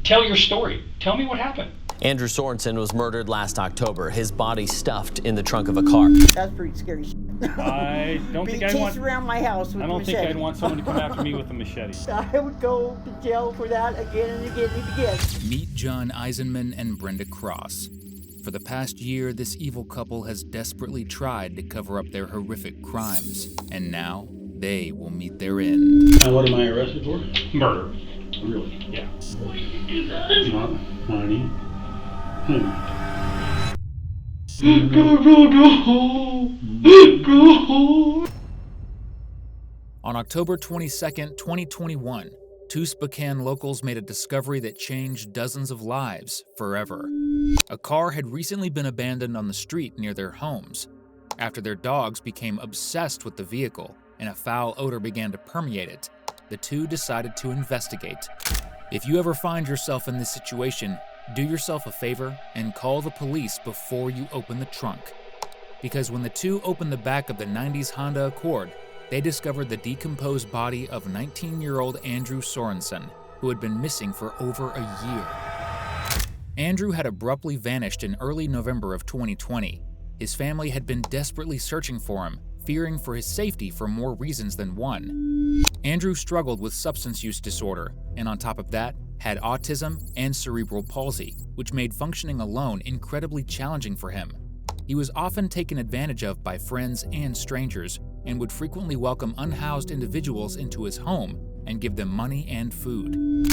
tell your story. Tell me what happened. Andrew Sorensen was murdered last October, his body stuffed in the trunk of a car. That's pretty scary shit. I don't think I'd want around my house with I don't think I'd want someone to come after me with a machete. I would go to jail for that again and again and again. Meet John Eisenman and Brenda Cross. For the past year, this evil couple has desperately tried to cover up their horrific crimes, and now they will meet their end. And what am I arrested for? Murder. Really? Yeah. Honey. On October 22nd, 2021, two Spokane locals made a discovery that changed dozens of lives forever. A car had recently been abandoned on the street near their homes. After their dogs became obsessed with the vehicle and a foul odor began to permeate it, the two decided to investigate. If you ever find yourself in this situation, do yourself a favor and call the police before you open the trunk. Because when the two opened the back of the 90s Honda Accord, they discovered the decomposed body of 19-year-old Andrew Sorensen, who had been missing for over a year. Andrew had abruptly vanished in early November of 2020. His family had been desperately searching for him, fearing for his safety for more reasons than one. Andrew struggled with substance use disorder, and on top of that, had autism and cerebral palsy, which made functioning alone incredibly challenging for him. He was often taken advantage of by friends and strangers, and would frequently welcome unhoused individuals into his home and give them money and food.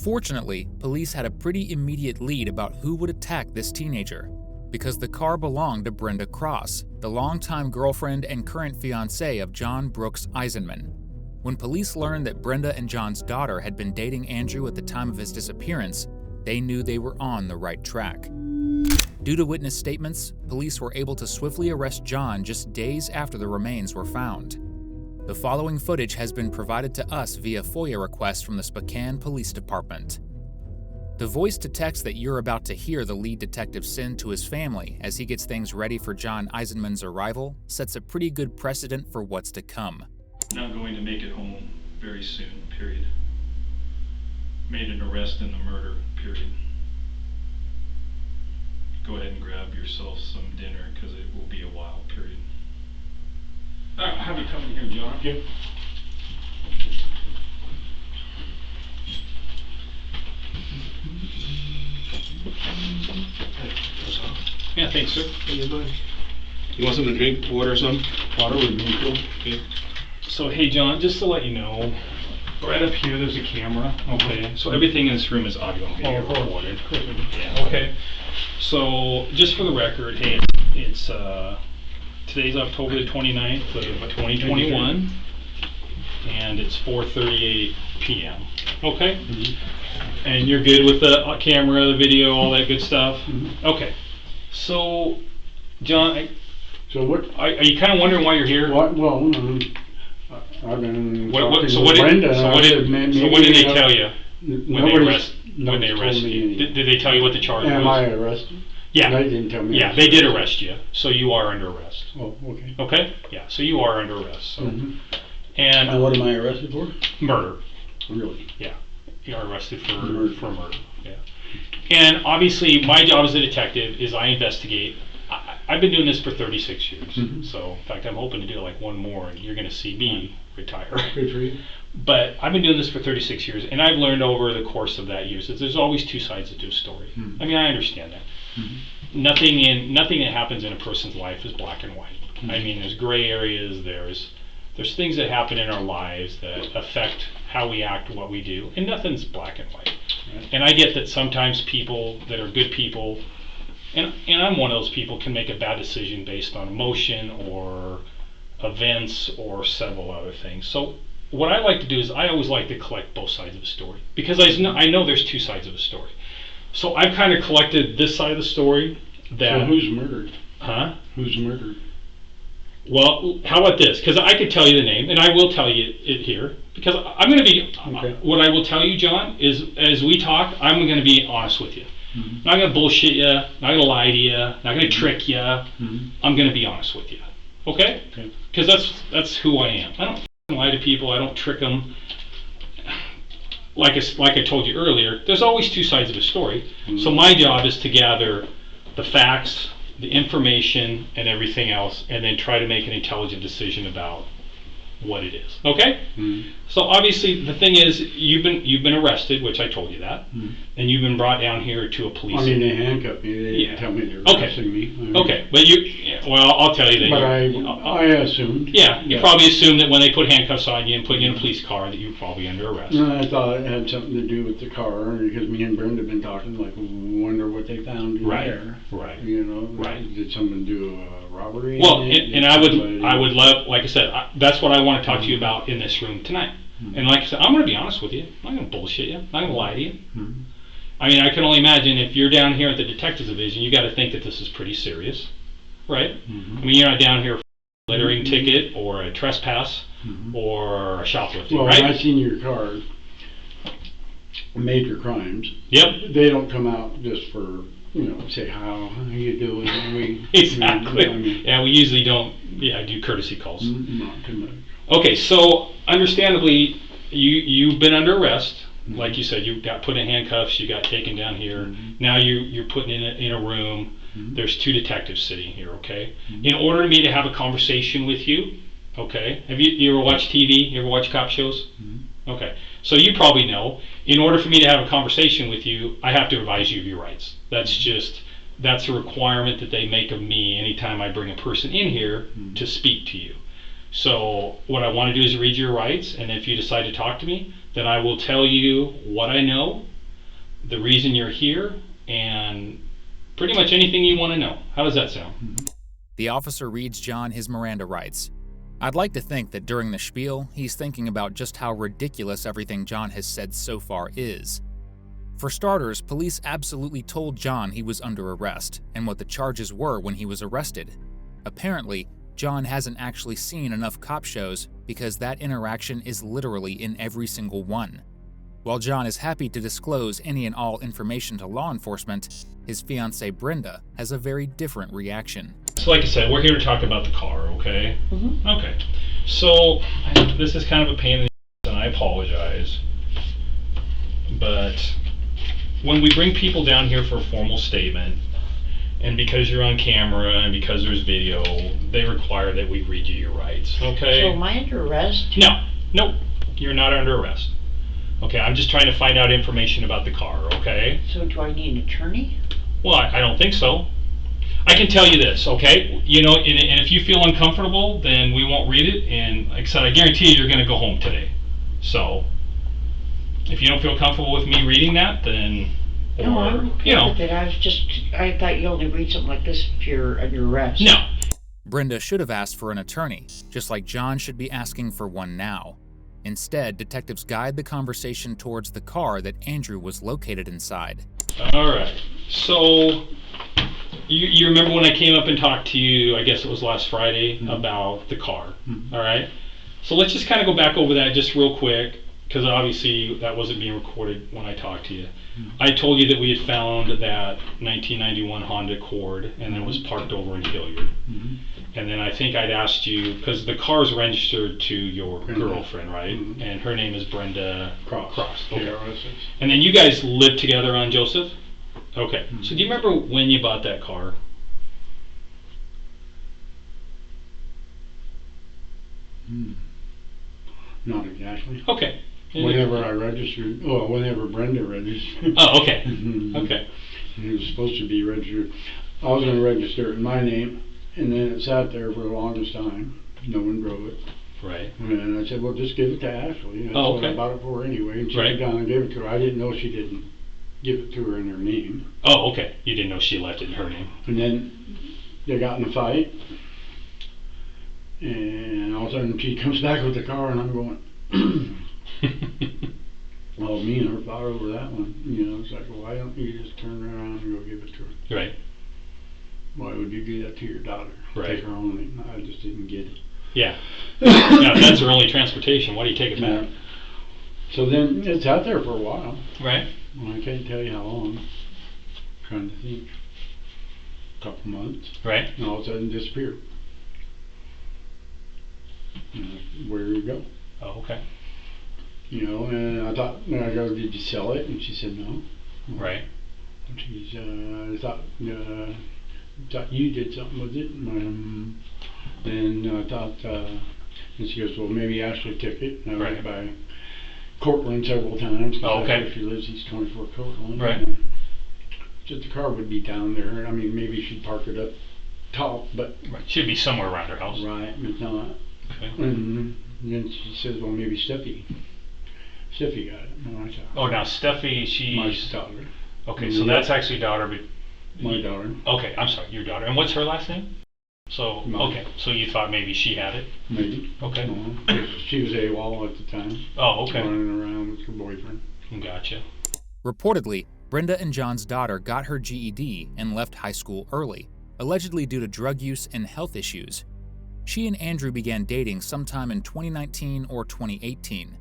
Fortunately, police had a pretty immediate lead about who would attack this teenager, because the car belonged to Brenda Cross, the longtime girlfriend and current fiancée of John Brooks Eisenman. When police learned that Brenda and John's daughter had been dating Andrew at the time of his disappearance, they knew they were on the right track. Due to witness statements, police were able to swiftly arrest John just days after the remains were found. The following footage has been provided to us via FOIA request from the Spokane Police Department. The voice-to-text that you're about to hear the lead detective send to his family as he gets things ready for John Eisenman's arrival sets a pretty good precedent for what's to come. Not going to make it home very soon, period. Made an arrest in the murder, period. Go ahead and grab yourself some dinner, because it will be a while, period. Have you come in here, John? Yeah. Yeah, thanks, sir. You want something to drink? Water or something? Water would be cool. Okay. So, hey, John, just to let you know, right up here there's a camera, okay? So everything in this room is audio and video recorded. Yeah, okay. So, just for the record, hey, it's today's October the 29th of 2021, and it's 4:38 p.m., okay? Mm-hmm. And you're good with the camera, the video, all that good stuff? Mm-hmm. Okay. So, John, so what? Are you kind of wondering why you're here? What? Well, I've been talking so with what Brenda. What did they tell you when they arrested you? Me. Did they tell you what the charge was? Am I arrested? Yeah. They didn't tell me. Yeah, they did arrest you, so you are under arrest. Oh, okay. Okay? Yeah, so you are under arrest. So. Mm-hmm. And what am I arrested for? Murder. Really? Yeah. You are arrested for murder. Yeah. And obviously, my job as a detective is I investigate. I've been doing this for 36 years. Mm-hmm. So, in fact, I'm hoping to do like one more, and you're going to see me retire. Good for you. But I've been doing this for 36 years, and I've learned over the course of that years that there's always two sides to a story. Mm-hmm. I mean, I understand that. Mm-hmm. Nothing that happens in a person's life is black and white. Mm-hmm. I mean, there's gray areas. There's things that happen in our lives that affect how we act, what we do, and nothing's black and white. Right. And I get that sometimes people that are good people, and I'm one of those people, can make a bad decision based on emotion or events or several other things. So what I like to do is I always like to collect both sides of a story, because I know there's two sides of a story. So I've kind of collected this side of the story. So who's murdered? Huh? Who's murdered? Well, how about this? Because I could tell you the name, and I will tell you it here. Because I'm going to be, okay. What I will tell you, John, is as we talk, I'm going to be honest with you. Mm-hmm. Not going to bullshit you, not going to lie to you, not going to trick you. Mm-hmm. I'm going to be honest with you. Okay? Because that's who I am. I don't lie to people. I don't trick them. like I told you earlier, there's always two sides of a story. So my job is to gather the facts, the information, and everything else, and then try to make an intelligent decision about what it is. Okay? So obviously the thing is, you've been arrested, which I told you that, and you've been brought down here to a police. I mean, they handcuffed me. They didn't tell me they were arresting me. I mean, Okay, but well, I'll tell you that. But I assumed. Yeah, you probably assumed that when they put handcuffs on you and put you in a police car that you were probably under arrest. No, I thought it had something to do with the car, because me and Brenda have been talking, like, wonder what they found in there. Right. You know, Right. Did someone do a robbery? Well, in it? and I would love, like I said, that's what I want to talk to you about in this room tonight. And like I said, I'm going to be honest with you. I'm not going to bullshit you. I'm not going to lie to you. I mean, I can only imagine if you're down here at the detectives division, you got to think that this is pretty serious, right? I mean, you're not down here for a littering ticket or a trespass or a shoplifting, Well, right? when I seen your card, major crimes. Yep. They don't come out just for, say how you doing. Exactly. I mean, Yeah, we usually don't. Yeah, do courtesy calls. not too much. Okay, so understandably, you've been under arrest. Like you said, you got put in handcuffs. You got taken down here. Now you're put in a room. There's two detectives sitting here. Okay. In order for me to have a conversation with you, okay. Have you ever watched TV? You ever watch cop shows? Okay. So you probably know. In order for me to have a conversation with you, I have to advise you of your rights. That's a requirement that they make of me anytime I bring a person in here to speak to you. So what I want to do is read your rights, and if you decide to talk to me, then I will tell you what I know, the reason you're here, and pretty much anything you want to know. How does that sound? The officer reads John his Miranda rights. I'd like to think that during the spiel, he's thinking about just how ridiculous everything John has said so far is. For starters, police absolutely told John he was under arrest and what the charges were when he was arrested. Apparently, John hasn't actually seen enough cop shows because that interaction is literally in every single one. While John is happy to disclose any and all information to law enforcement, his fiancée Brenda has a very different reaction. So like I said, we're here to talk about the car, okay? Okay. So this is kind of a pain in the ass, and I apologize. But when we bring people down here for a formal statement, and because you're on camera and because there's video, they require that we read you your rights, okay? So am I under arrest? No, you're not under arrest. Okay, I'm just trying to find out information about the car, okay? So do I need an attorney? Well, I don't think so. I can tell you this, okay? And if you feel uncomfortable, then we won't read it, and like I said, I guarantee you're going to go home today. So, if you don't feel comfortable with me reading that, then... No, I'm okay with it. I thought you only read something like this if you're under arrest. No. Brenda should have asked for an attorney, just like John should be asking for one now. Instead, detectives guide the conversation towards the car that Andrew was located inside. All right. So, you remember when I came up and talked to you, I guess it was last Friday, about the car, all right? So let's just kind of go back over that just real quick, because obviously that wasn't being recorded when I talked to you. I told you that we had found that 1991 Honda Accord, and then it was parked over in Hilliard. And then I think I'd asked you, because the car's registered to your girlfriend, right? And her name is Brenda Cross. Okay. And then you guys lived together on Joseph? Okay. So do you remember when you bought that car? Not exactly. Okay. Whenever I registered, whenever Brenda registered. Oh, okay. Okay. It was supposed to be registered. I was going to register it in my name, and then it sat there for the longest time. No one drove it. Right. And I said, well, just give it to Ashley. That's Oh, what okay. I bought it for anyway. And she Right. went down and gave it to her. I didn't know she didn't give it to her in her name. Oh, okay. You didn't know she left it in her name. And then they got in a fight. And all of a sudden she comes back with the car, and I'm going... Well, me and her fought over that one. It's like, well, why don't you just turn around and go give it to her? Right. Why would you do that to your daughter? Right. Take her only. I just didn't get it. Yeah. Now, if that's her only transportation, why do you take it back? So then it's out there for a while. Right. Well, I can't tell you how long. I'm trying to think. A couple months. Right. And all of a sudden disappeared. Where did it go? Oh, okay. You know, and I thought, I go, did you sell it? And she said no. Right. And she's, I thought you did something with it. And I thought, and she goes, well, maybe Ashley took it. And I went by Cortland several times. Oh, okay. She lives East 24 Cortland. Right. Just the car would be down there. I mean, maybe she'd park it up top, but. Right. Should be somewhere around her house. Right, it's not. Okay. And then she says, well, maybe Steffi got it. And I thought, Oh, now Steffi, she's my daughter. Okay, so that's actually daughter, but My daughter. Okay, I'm sorry, your daughter. And what's her last name? So No. okay, so you thought maybe she had it? Maybe. Okay. She was AWOL at the time. Oh, okay. Running around with her boyfriend. Gotcha. Reportedly, Brenda and John's daughter got her GED and left high school early, allegedly due to drug use and health issues. She and Andrew began dating sometime in 2019 or 2018.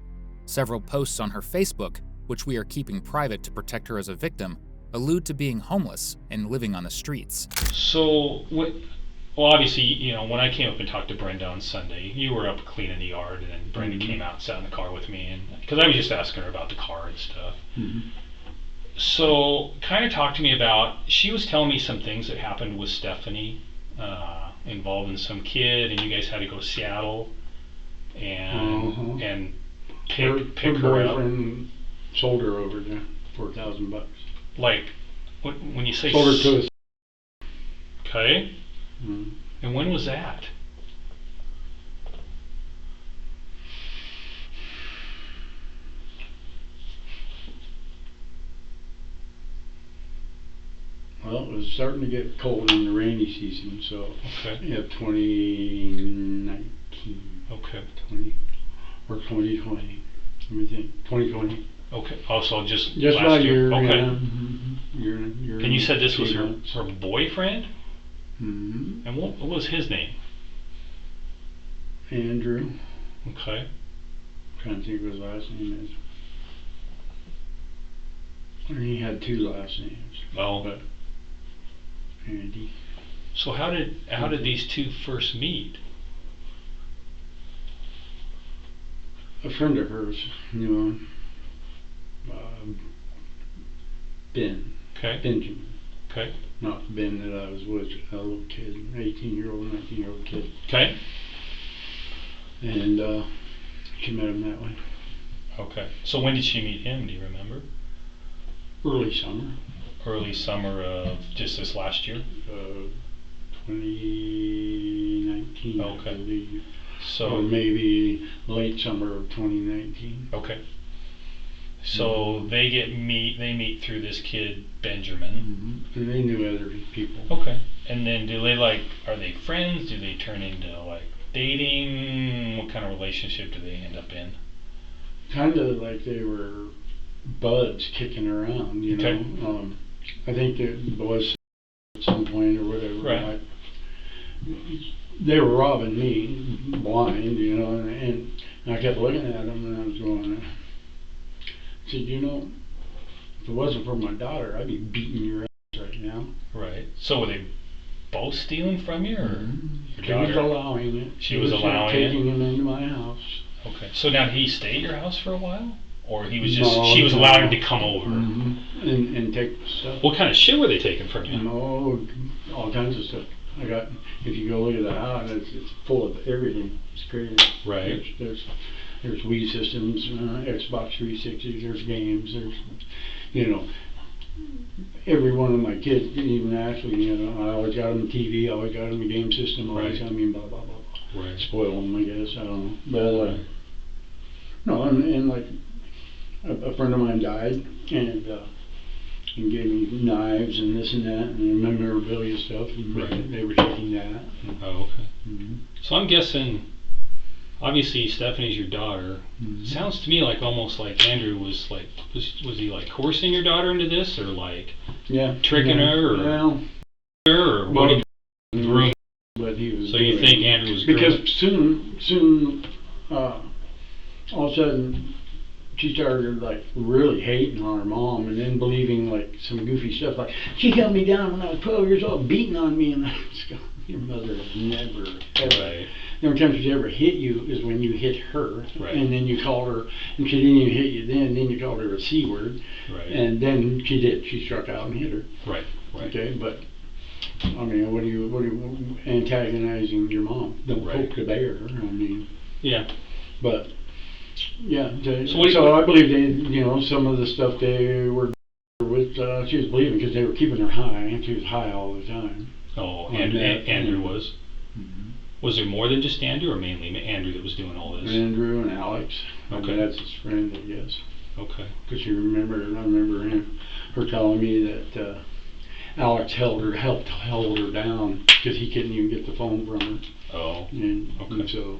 Several posts on her Facebook, which we are keeping private to protect her as a victim, allude to being homeless and living on the streets. So, well, obviously, you know, when I came up and talked to Brenda on Sunday, you were up cleaning the yard, and then Brenda came out and sat in the car with me, and because I was just asking her about the car and stuff. So, kind of talk to me about, she was telling me some things that happened with Stephanie, involving some kid, and you guys had to go to Seattle and pick her her up. boyfriend sold her over there for $1,000. Like, when you say Sold her to us. Okay. And when was that? Well, it was starting to get cold in the rainy season, so Okay. yeah, 2019. Okay. 2020. Let me think. 2020. Okay. Also, just Just last about year. year. Okay. Yeah. Year And you said this was 3 her months. boyfriend? Mhm. And what was his name? Andrew. Okay. Trying to think what his last name is. And he had 2 last names. Well, But Andy. so how did these two first meet? A friend of hers knew him. Ben. Okay. Benjamin. Okay. Not Ben that I was with, a little kid, 18-year-old, 19-year-old kid. Okay. And she met him that way. Okay. So when did she meet him? Do you remember? Early summer. Early summer of just this last year. 2019, Okay. I believe. So Or maybe late summer of 2019. Okay. So they meet through this kid Benjamin. And they knew other people. Okay. And then are they friends? Do they turn into dating? What kind of relationship do they end up in? Kind of like they were buds kicking around, you Okay. know. I think there was at some point or whatever. Right. They were robbing me blind, you know, and I kept looking at them and I was going, I said, you know, if it wasn't for my daughter, I'd be beating your ass right now. Right. So were they both stealing from you, or your She was daughter? allowing it. She was allowing it? taking him into my house. Okay. So now did he stay at your house for a while, or he was No, she was no. allowing him to come over? And take stuff. What kind of shit were they taking from you? No, all kinds of stuff. If you go look at the house, it's full of everything. It's crazy. Right. There's Wii systems, Xbox 360, there's games, there's, you know, every one of my kids, even Ashley, you know, I always got them a TV, I always got them a game system, always, Right. I mean, blah, blah, blah, blah. Right. Spoil them, I guess, I don't know. But, no, and like, a friend of mine died, and gave me knives and this and that, and memorabilia stuff, and Right. they were taking that. Oh, okay. Mm-hmm. So I'm guessing, obviously Stephanie's your daughter. Mhm. Sounds to me like almost like Andrew was was he coercing your daughter into this, or Yeah. tricking her, or Well, what did he groom? but he was So you doing think it. Andrew was Because grooming? soon, all of a sudden, she started really hating on her mom, and then believing some goofy stuff like she held me down when I was 12 years old, beating on me, and I was going, your mother has never, ever. Right. The only time she's ever hit you is when you hit her, Right. and then you called her, and she didn't even hit you then you called her a C word, Right. and then she struck out and hit her. Right. Right. Okay, but, I mean, what are you antagonizing your mom? Don't Right. poke the bear, I mean, Yeah. but, yeah, So I believe they, some of the stuff they were with, she was believing because they were keeping her high, and she was high all the time. Oh, On and that, Andrew was. Mm-hmm. Was there more than just Andrew, or mainly Andrew that was doing all this? Andrew and Alex. Okay. That's his friend, I guess. Okay. Because I remember her telling me that Alex helped her down because he couldn't even get the phone from her. Oh. And Okay. so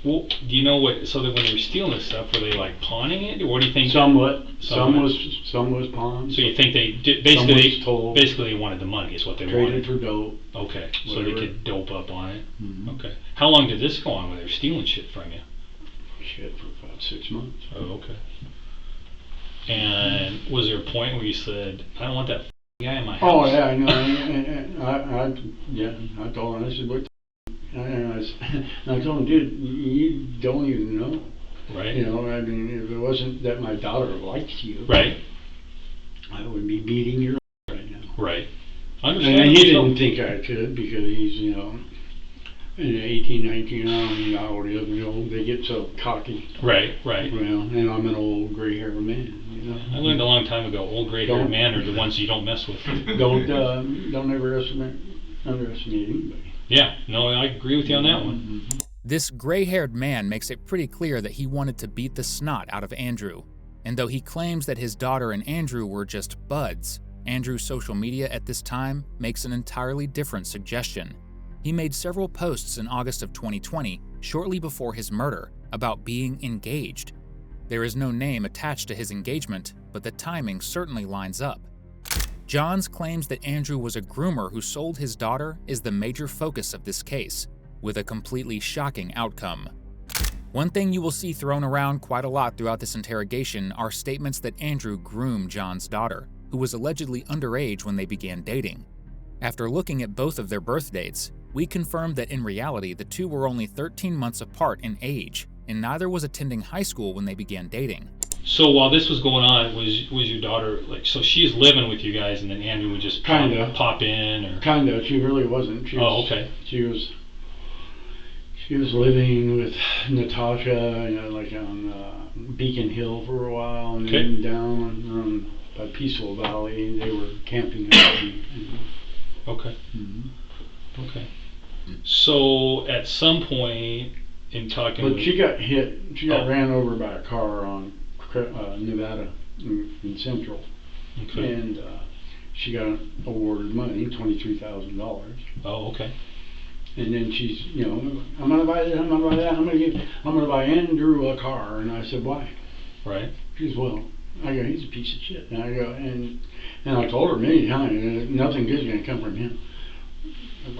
do you know what? So that when they were stealing this stuff, were they like pawning it, or what do you think? somewhat. Somewhat. Some was pawned. So you think they did, Some was told. basically they wanted the money is what they Traded wanted. for dope. Okay. So they Whatever. could dope up on it. Mm-hmm. Okay. How long did this go on when they were stealing shit from you? Shit, for about 6 months. Oh, okay. And was there a point where you said, I don't want that guy in my house? Oh yeah, I know. I told him. I said, what? And I told him, dude, you don't even know. Right. I mean, if it wasn't that my daughter likes you, Right. I would be beating your right now. Right. And Understand. he didn't think I could because he's, in 18, 19, I don't mean how old he is, they get so cocky. Right. Right. Well, and I'm an old gray-haired man, I learned a long time ago, old gray-haired Don't- men are the ones you don't mess with. Don't underestimate anybody. Yeah, no, I agree with you on that one. Mm-hmm. This gray-haired man makes it pretty clear that he wanted to beat the snot out of Andrew. And though he claims that his daughter and Andrew were just buds, Andrew's social media at this time makes an entirely different suggestion. He made several posts in August of 2020, shortly before his murder, about being engaged. There is no name attached to his engagement, but the timing certainly lines up. Johns claims that Andrew was a groomer who sold his daughter is the major focus of this case, with a completely shocking outcome. One thing you will see thrown around quite a lot throughout this interrogation are statements that Andrew groomed John's daughter, who was allegedly underage when they began dating. After looking at both of their birth dates, we confirmed that in reality the two were only 13 months apart in age, and neither was attending high school when they began dating. So while this was going on, was your daughter so she's living with you guys, and then Andrew would just pop in, or Kinda. She really wasn't. okay. She was living with Natasha, like on Beacon Hill for a while, and then down by Peaceful Valley. They were camping there. Okay. Mm-hmm. Okay. So at some point in talking, But with, she got hit. She got ran over by a car on Nevada in Central, okay. and she got awarded money, $23,000. Oh, okay. And then she's, I'm gonna buy this, I'm gonna buy that, I'm gonna buy Andrew a car. And I said, why? Right. She goes, well, I go, he's a piece of shit. And I go, and I told her many times, nothing good's gonna come from him.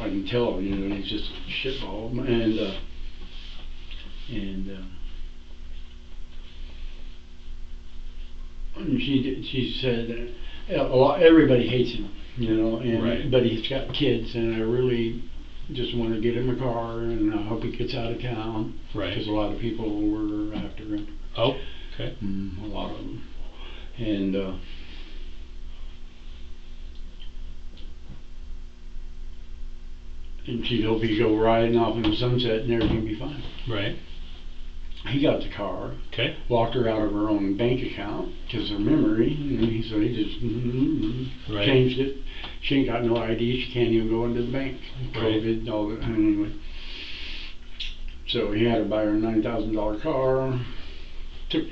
I can tell, he's just a shitball. And she said, everybody hates him, Right. but he's got kids, and I really just want to get him a car, and I hope he gets out of town. Right. Because a lot of people were after him. Oh, okay. A lot of them. And she'd hope he'd go riding off in the sunset and everything would be fine. Right. He got the car, Okay. walked her out of her own bank account, because her memory, so he just Right. changed it. She ain't got no ID, she can't even go into the bank. Right. COVID, all that, anyway. So he had to buy her a $9,000 car, took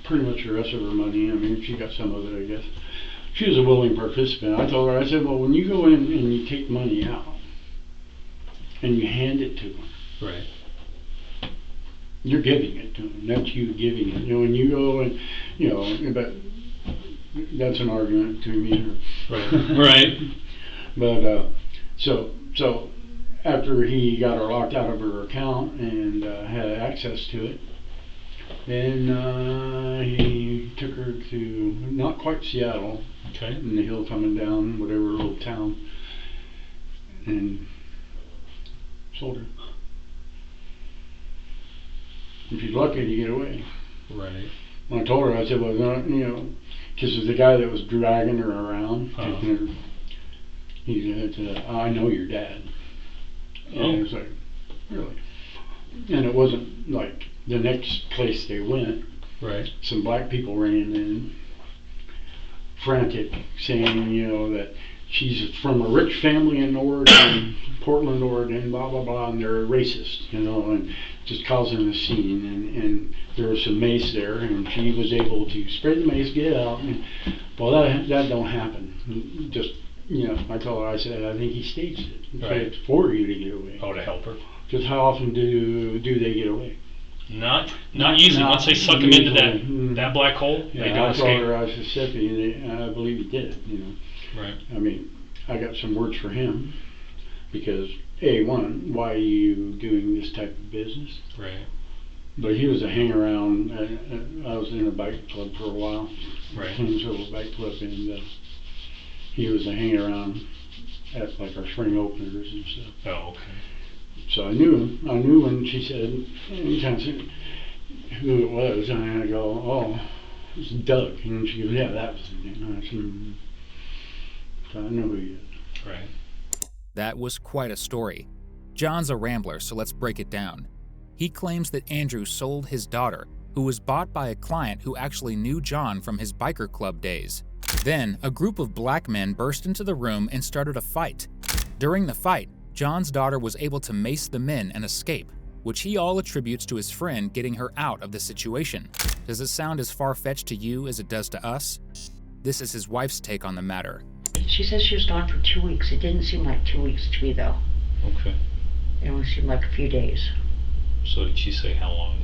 pretty much the rest of her money. I mean, she got some of it, I guess. She was a willing participant. I told her, I said, well, when you go in and you take money out, and you hand it to him, Right. you're giving it to him. That's you giving it. When you go and, but that's an argument between me and her. Right. Right. But, so after he got her locked out of her account and had access to it, then he took her to, not quite Seattle, Okay. in the hill coming down, whatever little town, and sold her. If you're lucky to get away. Right. When I told her, I said, well, no, you know, because the guy that was dragging her around, taking her, he said, I know your dad. And I was like, really? And it wasn't like the next place they went. Right. Some black people ran in, frantic, saying, you know, that she's from a rich family in Oregon, Portland, Oregon, blah, blah, blah, and they're racist, you know, and just causing a scene. And there was some mace there, and she was able to spray the mace, get out. And, well, that don't happen. Just, you know, I told her, I said, I think he staged it. Right. It's for you to get away. Oh, to help her. Just how often do they get away? Not usually. Once they suck them into that black hole, Yeah, they don't I told escape. her I was Mississippi, and I believe he did. You know, Right. I mean, I got some words for him because one, why are you doing this type of business? Right. But he was a hang around. I was in a bike club for a while, Right. Cleansville Bike Club, and he was a hang around at like our spring openers and stuff. Oh, okay. So I knew when she said, kind of said who it was, and I go, oh, it's Doug. And she goes, yeah, that was his name. And I said, so I know who he is. Right. That was quite a story. John's a rambler, so let's break it down. He claims that Andrew sold his daughter, who was bought by a client who actually knew John from his biker club days. Then, a group of black men burst into the room and started a fight. During the fight, John's daughter was able to mace the men and escape, which he all attributes to his friend getting her out of the situation. Does it sound as far-fetched to you as it does to us? This is his wife's take on the matter. She says she was gone for 2 weeks. It didn't seem like 2 weeks to me, though. Okay. It only seemed like a few days. So did she say how long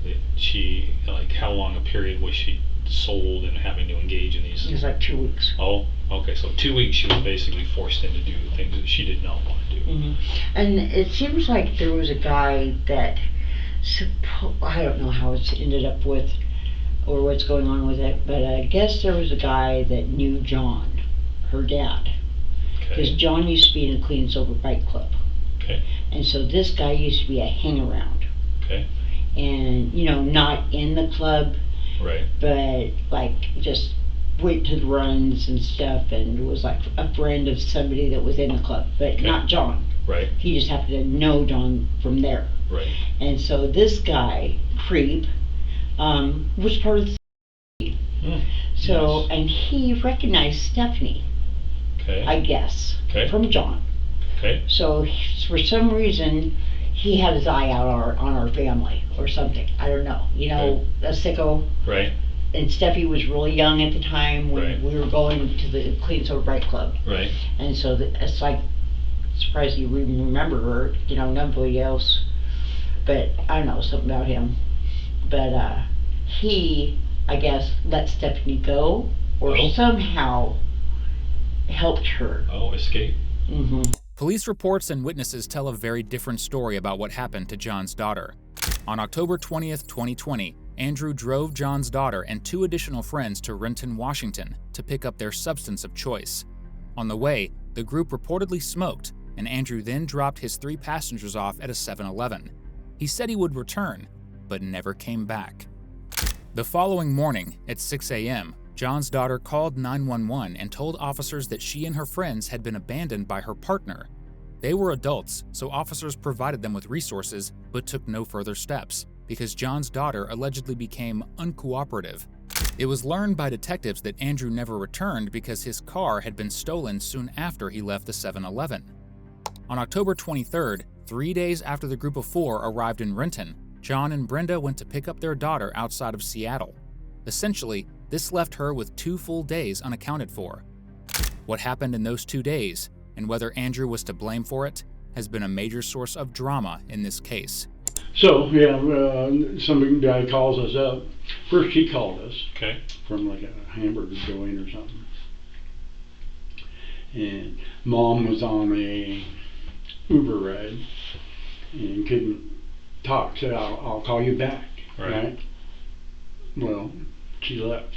how long a period was she sold and having to engage in these? It was like 2 weeks. Oh, okay. So 2 weeks she was basically forced into do things that she did not want to do. Mm-hmm. And it seems like there was a guy that, I don't know how it's ended up with or what's going on with it, but I guess there was a guy that knew John, her dad. Because Okay. John used to be in a clean and sober bike club. Okay. And so this guy used to be a hang-around. Okay. And, you know, not in the club, Right. but like just went to the runs and stuff and was like a friend of somebody that was in the club, but Okay. not John. Right. He just happened to know John from there. Right. And so this guy, Creep, was part of the Hmm. so, Nice. and he recognized Stephanie, Okay. I guess, Okay. from John. Okay. So for some reason, he had his eye out on our family or something. I don't know. You know, a sicko. Right. And Steffi was really young at the time when Right. we were going to the Clean Sober Bike Club. Right. And so it's like, surprised you even remember her, you know, nobody else. But I don't know, something about him. But he, I guess, let Stephanie go or Oh. somehow helped her. Oh, escape. Mm-hmm. Police reports and witnesses tell a very different story about what happened to John's daughter. On October 20th, 2020, Andrew drove John's daughter and 2 additional friends to Renton, Washington to pick up their substance of choice. On the way, the group reportedly smoked, and Andrew then dropped his 3 passengers off at a 7-Eleven. He said he would return, but never came back. The following morning, at 6 a.m., John's daughter called 911 and told officers that she and her friends had been abandoned by her partner. They were adults, so officers provided them with resources but took no further steps because John's daughter allegedly became uncooperative. It was learned by detectives that Andrew never returned because his car had been stolen soon after he left the 7-Eleven. On October 23rd, 3 days after the group of 4 arrived in Renton, John and Brenda went to pick up their daughter outside of Seattle. Essentially, this left her with 2 full days unaccounted for. What happened in those 2 days, and whether Andrew was to blame for it, has been a major source of drama in this case. So, yeah, some guy calls us up. First he called us Okay. from like a hamburger joint or something. And Mom was on a Uber ride and couldn't talk. Said, I'll call you back. Right. Well, she left.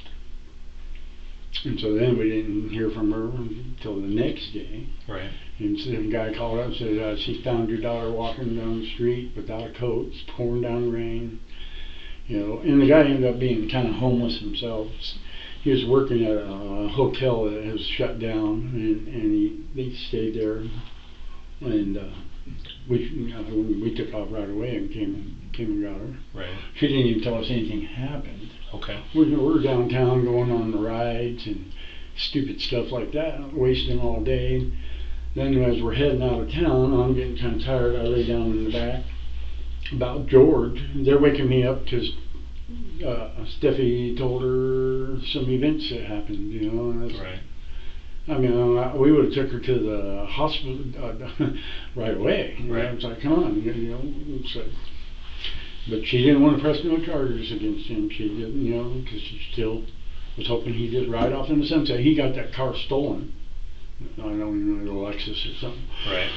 And so then we didn't hear from her until the next day. Right. And so the guy called up and said, she found your daughter walking down the street without a coat, it's pouring down rain. You know, and the guy ended up being kind of homeless himself. He was working at a hotel that was shut down, and he stayed there. And we took off right away and came and got her. Right. She didn't even tell us anything happened. Okay. We're downtown going on the rides and stupid stuff like that, wasting all day. Then as we're heading out of town, I'm getting kind of tired. I lay down in the back. About George, they're waking me up because Steffi told her some events that happened, you know. And right. I mean, we would have took her to the hospital right away. You right. know, it's like, come on, you know. It's like, but she didn't want to press no charges against him. She didn't, you know, because she still was hoping he'd just ride off in the sunset. He got that car stolen. I don't even know, a Lexus or something. Right.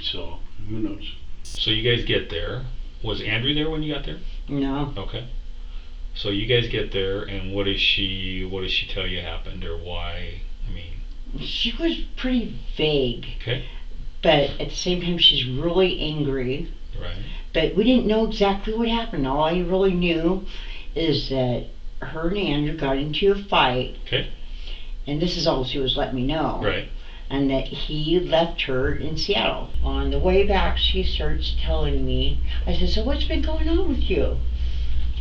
So, who knows? So you guys get there. Was Andrew there when you got there? No. Okay. So you guys get there, and what does she tell you happened, or why? I mean, She was pretty vague. Okay. But at the same time, she's really angry. Right. But we didn't know exactly what happened. All I really knew is that her and Andrew got into a fight. Okay. And this is all she was letting me know. Right. And that he left her in Seattle. On the way back, she starts telling me, I said, so what's been going on with you?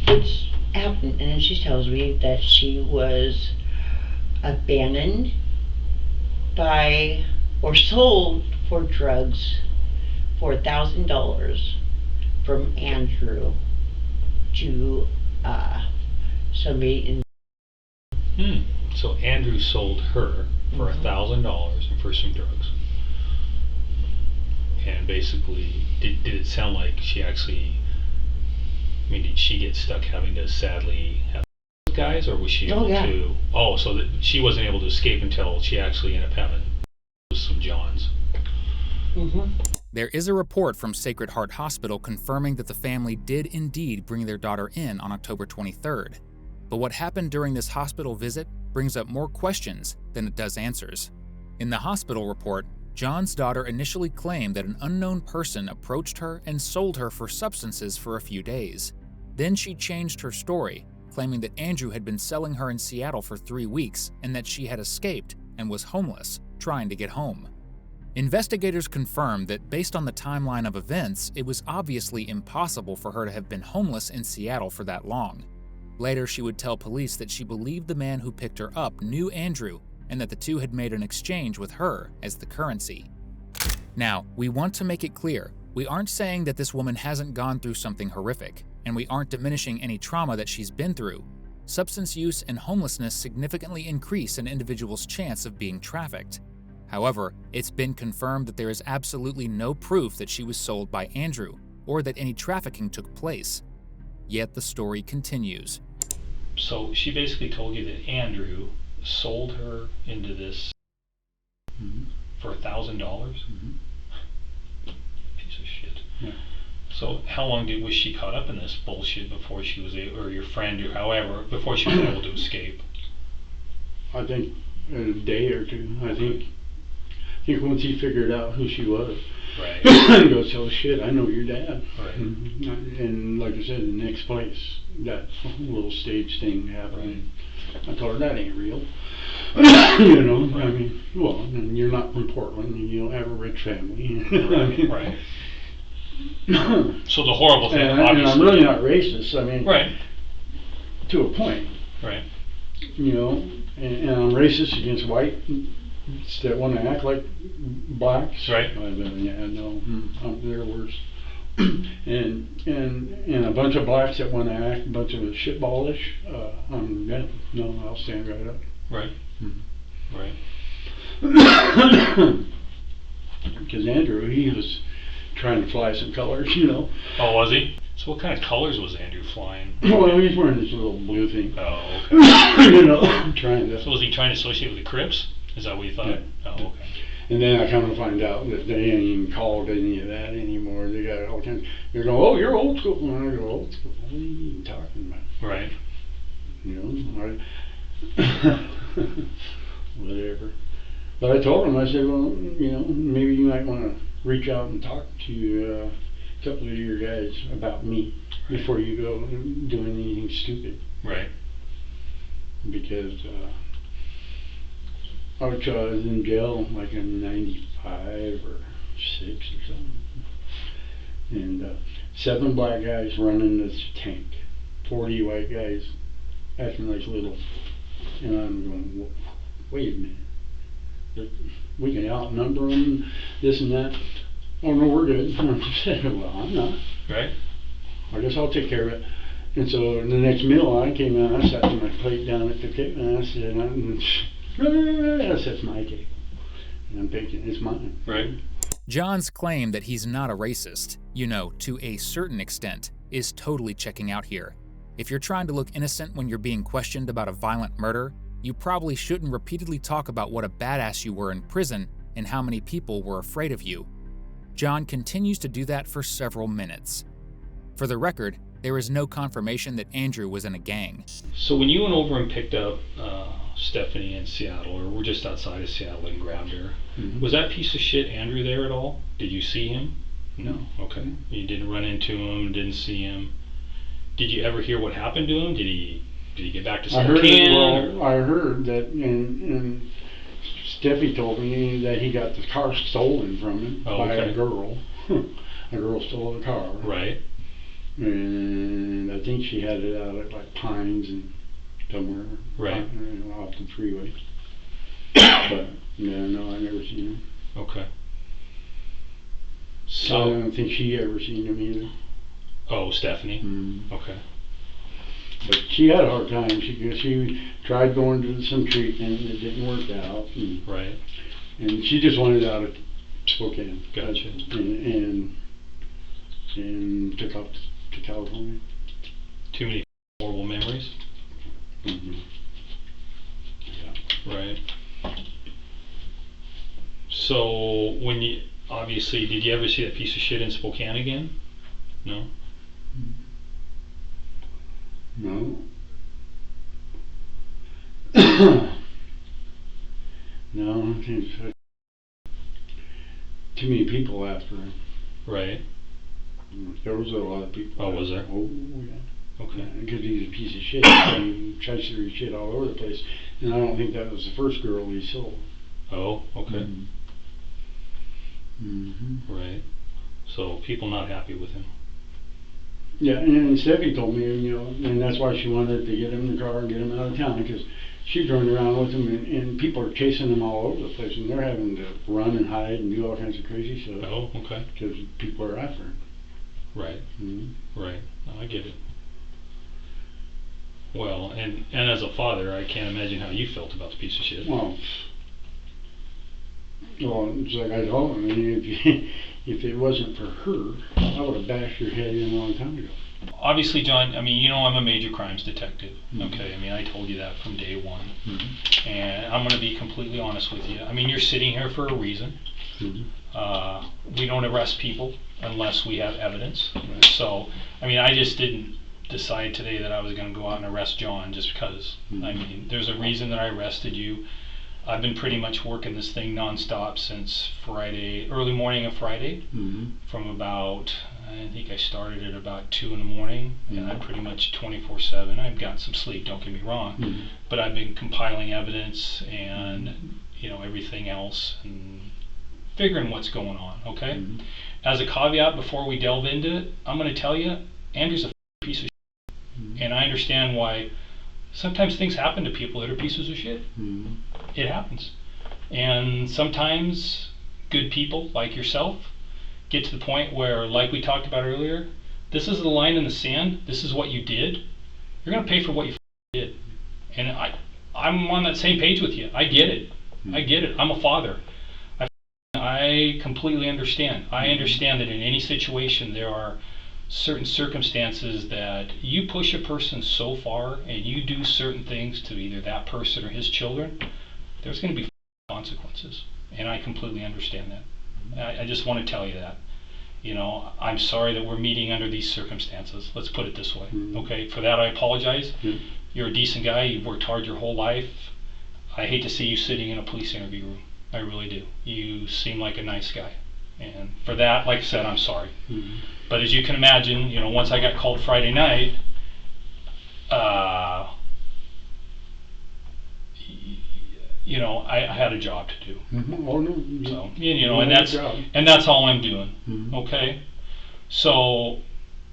What's happened? And then she tells me that she was abandoned by, or sold for drugs for $1,000 from Andrew to somebody in. So Andrew sold her for $1,000 and for some drugs. And basically, did it sound like she actually? I mean, did she get stuck having to sadly have guys, or was she able to? Oh, so that she wasn't able to escape until she actually ended up having some Johns. There is a report from Sacred Heart Hospital confirming that the family did indeed bring their daughter in on October 23rd. But what happened during this hospital visit brings up more questions than it does answers. In the hospital report, John's daughter initially claimed that an unknown person approached her and sold her for substances for a few days. Then she changed her story, claiming that Andrew had been selling her in Seattle for 3 weeks and that she had escaped and was homeless, trying to get home. Investigators confirmed that based on the timeline of events, it was obviously impossible for her to have been homeless in Seattle for that long. Later, she would tell police that she believed the man who picked her up knew Andrew and that the two had made an exchange with her as the currency. Now, we want to make it clear, we aren't saying that this woman hasn't gone through something horrific, and we aren't diminishing any trauma that she's been through. Substance use and homelessness significantly increase an individual's chance of being trafficked. However, it's been confirmed that there is absolutely no proof that she was sold by Andrew or that any trafficking took place. Yet the story continues. So she basically told you that Andrew sold her into this for $1,000? Piece of shit. Yeah. So how long was she caught up in this bullshit before she was or your friend or however, before she was able to escape? I think in a day or two. I think once he figured out who she was, right. He goes, oh shit, I know your dad. Right. And like I said, the next place, that little stage thing happened. Right. I told her that ain't real. You know, right. I mean, well, and you're not from Portland, and you don't have a rich family. Right. I mean, right. So the horrible thing, and obviously. I'm really not racist. I mean, right. To a point. Right. You know, and I'm racist against white that want to act like blacks. Right. Yeah, no, they're worse. and a bunch of blacks that want to act a bunch of shitballish. I'll stand right up. Right. Right. Because Andrew, he was trying to fly some colors, you know. Oh, was he? So what kind of colors was Andrew flying? Well, he's wearing this little blue thing. Oh, okay. You know, trying to. So was he trying to associate with the Crips? Is that what you thought? Yeah. Oh, okay. And then I come to find out that they ain't even called any of that anymore. They got all kinds. They're going, oh, you're old school. And I go, old school? What are you even talking about? Right. You know, whatever. But I told him, I said, well, you know, maybe you might want to reach out and talk to a couple of your guys about me before you go doing anything stupid. Right. Because I was in jail like in 95 or 6 or something. And 7 black guys running this tank, 40 white guys acting like little. And I'm going, wait a minute. We can outnumber them, this and that. Oh no, we're good. I said, well, I'm not. Right. I guess I'll take care of it. And so the next meal I came out, I sat my plate down at the table, and I said, that's my table. And I'm thinking, it's mine. Right. John's claim that he's not a racist, you know, to a certain extent, is totally checking out here. If you're trying to look innocent when you're being questioned about a violent murder, you probably shouldn't repeatedly talk about what a badass you were in prison and how many people were afraid of you. John continues to do that for several minutes. For the record, there is no confirmation that Andrew was in a gang. So when you went over and picked up Stephanie in Seattle, or we're just outside of Seattle and grabbed her, was that piece of shit Andrew there at all? Did you see him? No. Okay. You didn't run into him, didn't see him. Did you ever hear what happened to him? Did he get back to Spokane? I heard that, and Steffi told me that he got the car stolen from him by a girl. A girl stole the car. Right. And I think she had it out at like Pines and somewhere. Right. Off the freeway. But yeah, no, I never seen him. Okay. So I don't think she ever seen him either. Oh, Stephanie. Okay. But she had a hard time. She tried going to some treatment and it didn't work out. And, right. And she just wanted out of Spokane. Gotcha. And took off to California. Too many horrible memories. Yeah. Right. So when you obviously, did you ever see that piece of shit in Spokane again? No. No. No, too many people after him. Right. There was a lot of people. Oh, was there? Oh, yeah. Okay. Because he's a piece of shit. He tries to do shit all over the place. And I don't think that was the first girl he sold. Oh, okay. Right. So people not happy with him. Yeah, and Steffi told me, you know, and that's why she wanted to get him in the car and get him out of town, because she's running around with him and people are chasing him all over the place and they're having to run and hide and do all kinds of crazy stuff. Oh, okay. Because people are after him. Right. Right. No, I get it. Well, and as a father, I can't imagine how you felt about the piece of shit. Well, it's like I told him, I mean, if it wasn't for her, I would have bashed her head in a long time ago. Obviously, John, I mean, you know I'm a major crimes detective, okay? I mean, I told you that from day one. And I'm going to be completely honest with you. I mean, you're sitting here for a reason. We don't arrest people unless we have evidence. So, I mean, I just didn't decide today that I was going to go out and arrest John just because. I mean, there's a reason that I arrested you. I've been pretty much working this thing nonstop since Friday, early morning of Friday, from about, I think I started at about 2 in the morning, and I'm pretty much 24/7. I've gotten some sleep, don't get me wrong, but I've been compiling evidence and, you know, everything else and figuring what's going on, okay? As a caveat, before we delve into it, I'm going to tell you, Andrew's a piece of shit, and I understand why sometimes things happen to people that are pieces of shit. It happens. And sometimes good people like yourself get to the point where, like we talked about earlier, this is the line in the sand, this is what you did, you're going to pay for what you did. And I'm on that same page with you. I get it. I get it. I'm a father. I completely understand. I understand that in any situation there are certain circumstances that you push a person so far and you do certain things to either that person or his children, there's going to be consequences, and I completely understand that. I just want to tell you that. You know, I'm sorry that we're meeting under these circumstances. Let's put it this way. Okay, for that I apologize. You're a decent guy. You've worked hard your whole life. I hate to see you sitting in a police interview room. I really do. You seem like a nice guy. And for that, like I said, I'm sorry. Mm-hmm. But as you can imagine, you know, once I got called Friday night, you know, I had a job to do. Mm-hmm. Oh, no. So, you know, and that's all I'm doing. Mm-hmm. Okay? So,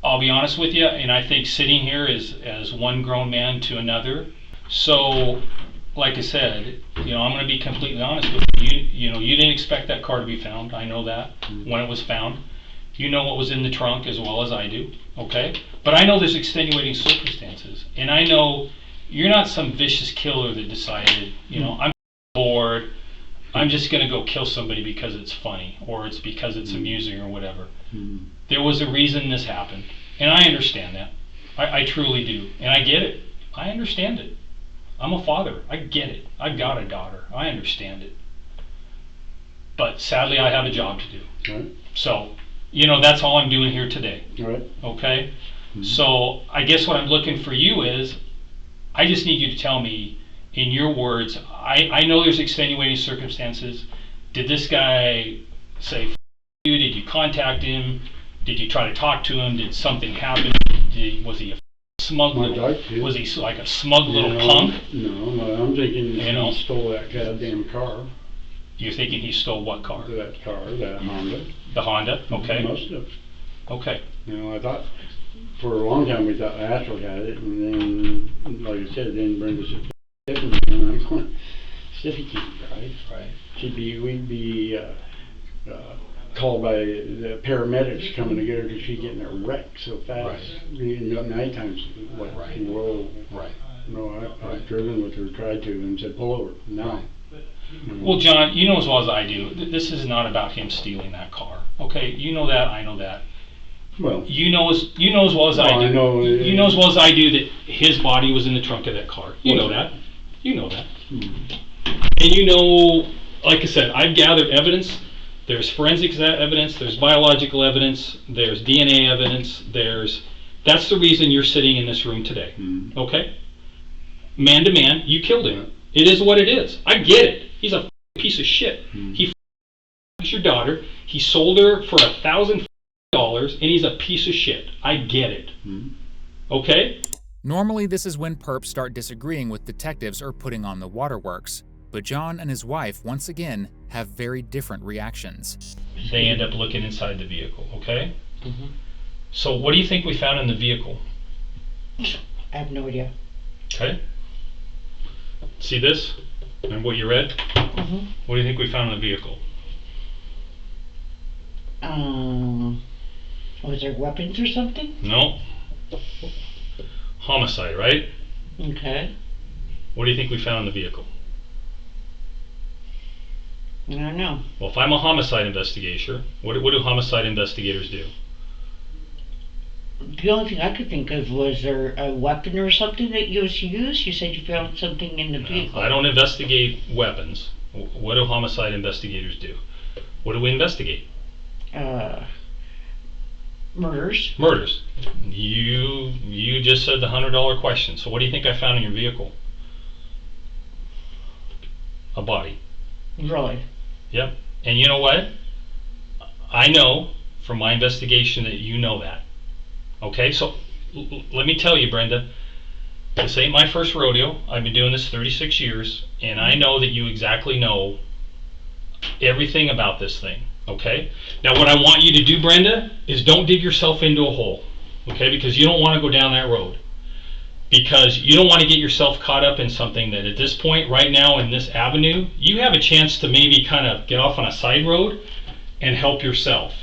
I'll be honest with you, and I think sitting here is as one grown man to another. So, like I said, you know, I'm going to be completely honest with you. You know, you didn't expect that car to be found. I know that when it was found. You know what was in the trunk as well as I do. Okay? But I know there's extenuating circumstances. And I know you're not some vicious killer that decided, you know, I'm bored. I'm just going to go kill somebody because it's funny or it's because it's amusing or whatever. Mm-hmm. There was a reason this happened. And I understand that. I truly do. And I get it. I understand it. I'm a father. I get it. I've got a daughter. I understand it. But sadly, I have a job to do. Right. So, you know, that's all I'm doing here today. Right. Okay? Mm-hmm. So, I guess what I'm looking for you is, I just need you to tell me, in your words, I know there's extenuating circumstances. Did this guy say, F you? Did you contact him? Did you try to talk to him? Did something happen? Was he a smug little, was he like a smug little punk? No, I'm thinking You know? he stole that goddamn car. You're thinking he stole what car? That Honda. The Honda? Okay. Must have. Okay. You know, I thought, for a long time we thought Astral had it, and then, like I said, then Brenda said, Tiffany, and I'm going, Tiffany can't drive. Right. We'd be called by the paramedics coming to get her because she'd get in a wreck so fast. Right. In night times, like, Right. whoa. Right. No, I've driven with her, tried to, and said, pull over. No. Right. Well, John, you know as well as I do, this is not about him stealing that car. Okay, you know that, I know that. Well, You know as well as I do. I know, you know as well as I do that his body was in the trunk of that car. You know that. You know that. And you know, like I said, I've gathered evidence. There's forensics evidence. There's biological evidence. There's DNA evidence. That's the reason you're sitting in this room today. Okay? Man to man, you killed him. It is what it is. I get it. He's a piece of shit. He your daughter. He sold her for $1,000, and he's a piece of shit. I get it. Okay? Normally, this is when perps start disagreeing with detectives or putting on the waterworks. But John and his wife, once again, have very different reactions. They end up looking inside the vehicle, okay? So what do you think we found in the vehicle? I have no idea. Okay? See this? And what you read? What do you think we found in the vehicle? Was there weapons or something? No. Homicide, right? Okay. What do you think we found in the vehicle? I don't know. Well, if I'm a homicide investigator, what do homicide investigators do? The only thing I could think of was there a weapon or something that was used? You said you found something in the vehicle. I don't investigate weapons. What do homicide investigators do? What do we investigate? Murders. Murders. You just said the $100 question. So what do you think I found in your vehicle? A body. Really? Yep. And you know what? I know from my investigation that you know that. Okay, so let me tell you, Brenda, this ain't my first rodeo. I've been doing this 36 years, and I know that you exactly know everything about this thing. Okay? Now what I want you to do, Brenda, is don't dig yourself into a hole. Okay? Because you don't want to go down that road. Because you don't want to get yourself caught up in something that at this point, right now in this avenue, you have a chance to maybe kind of get off on a side road and help yourself.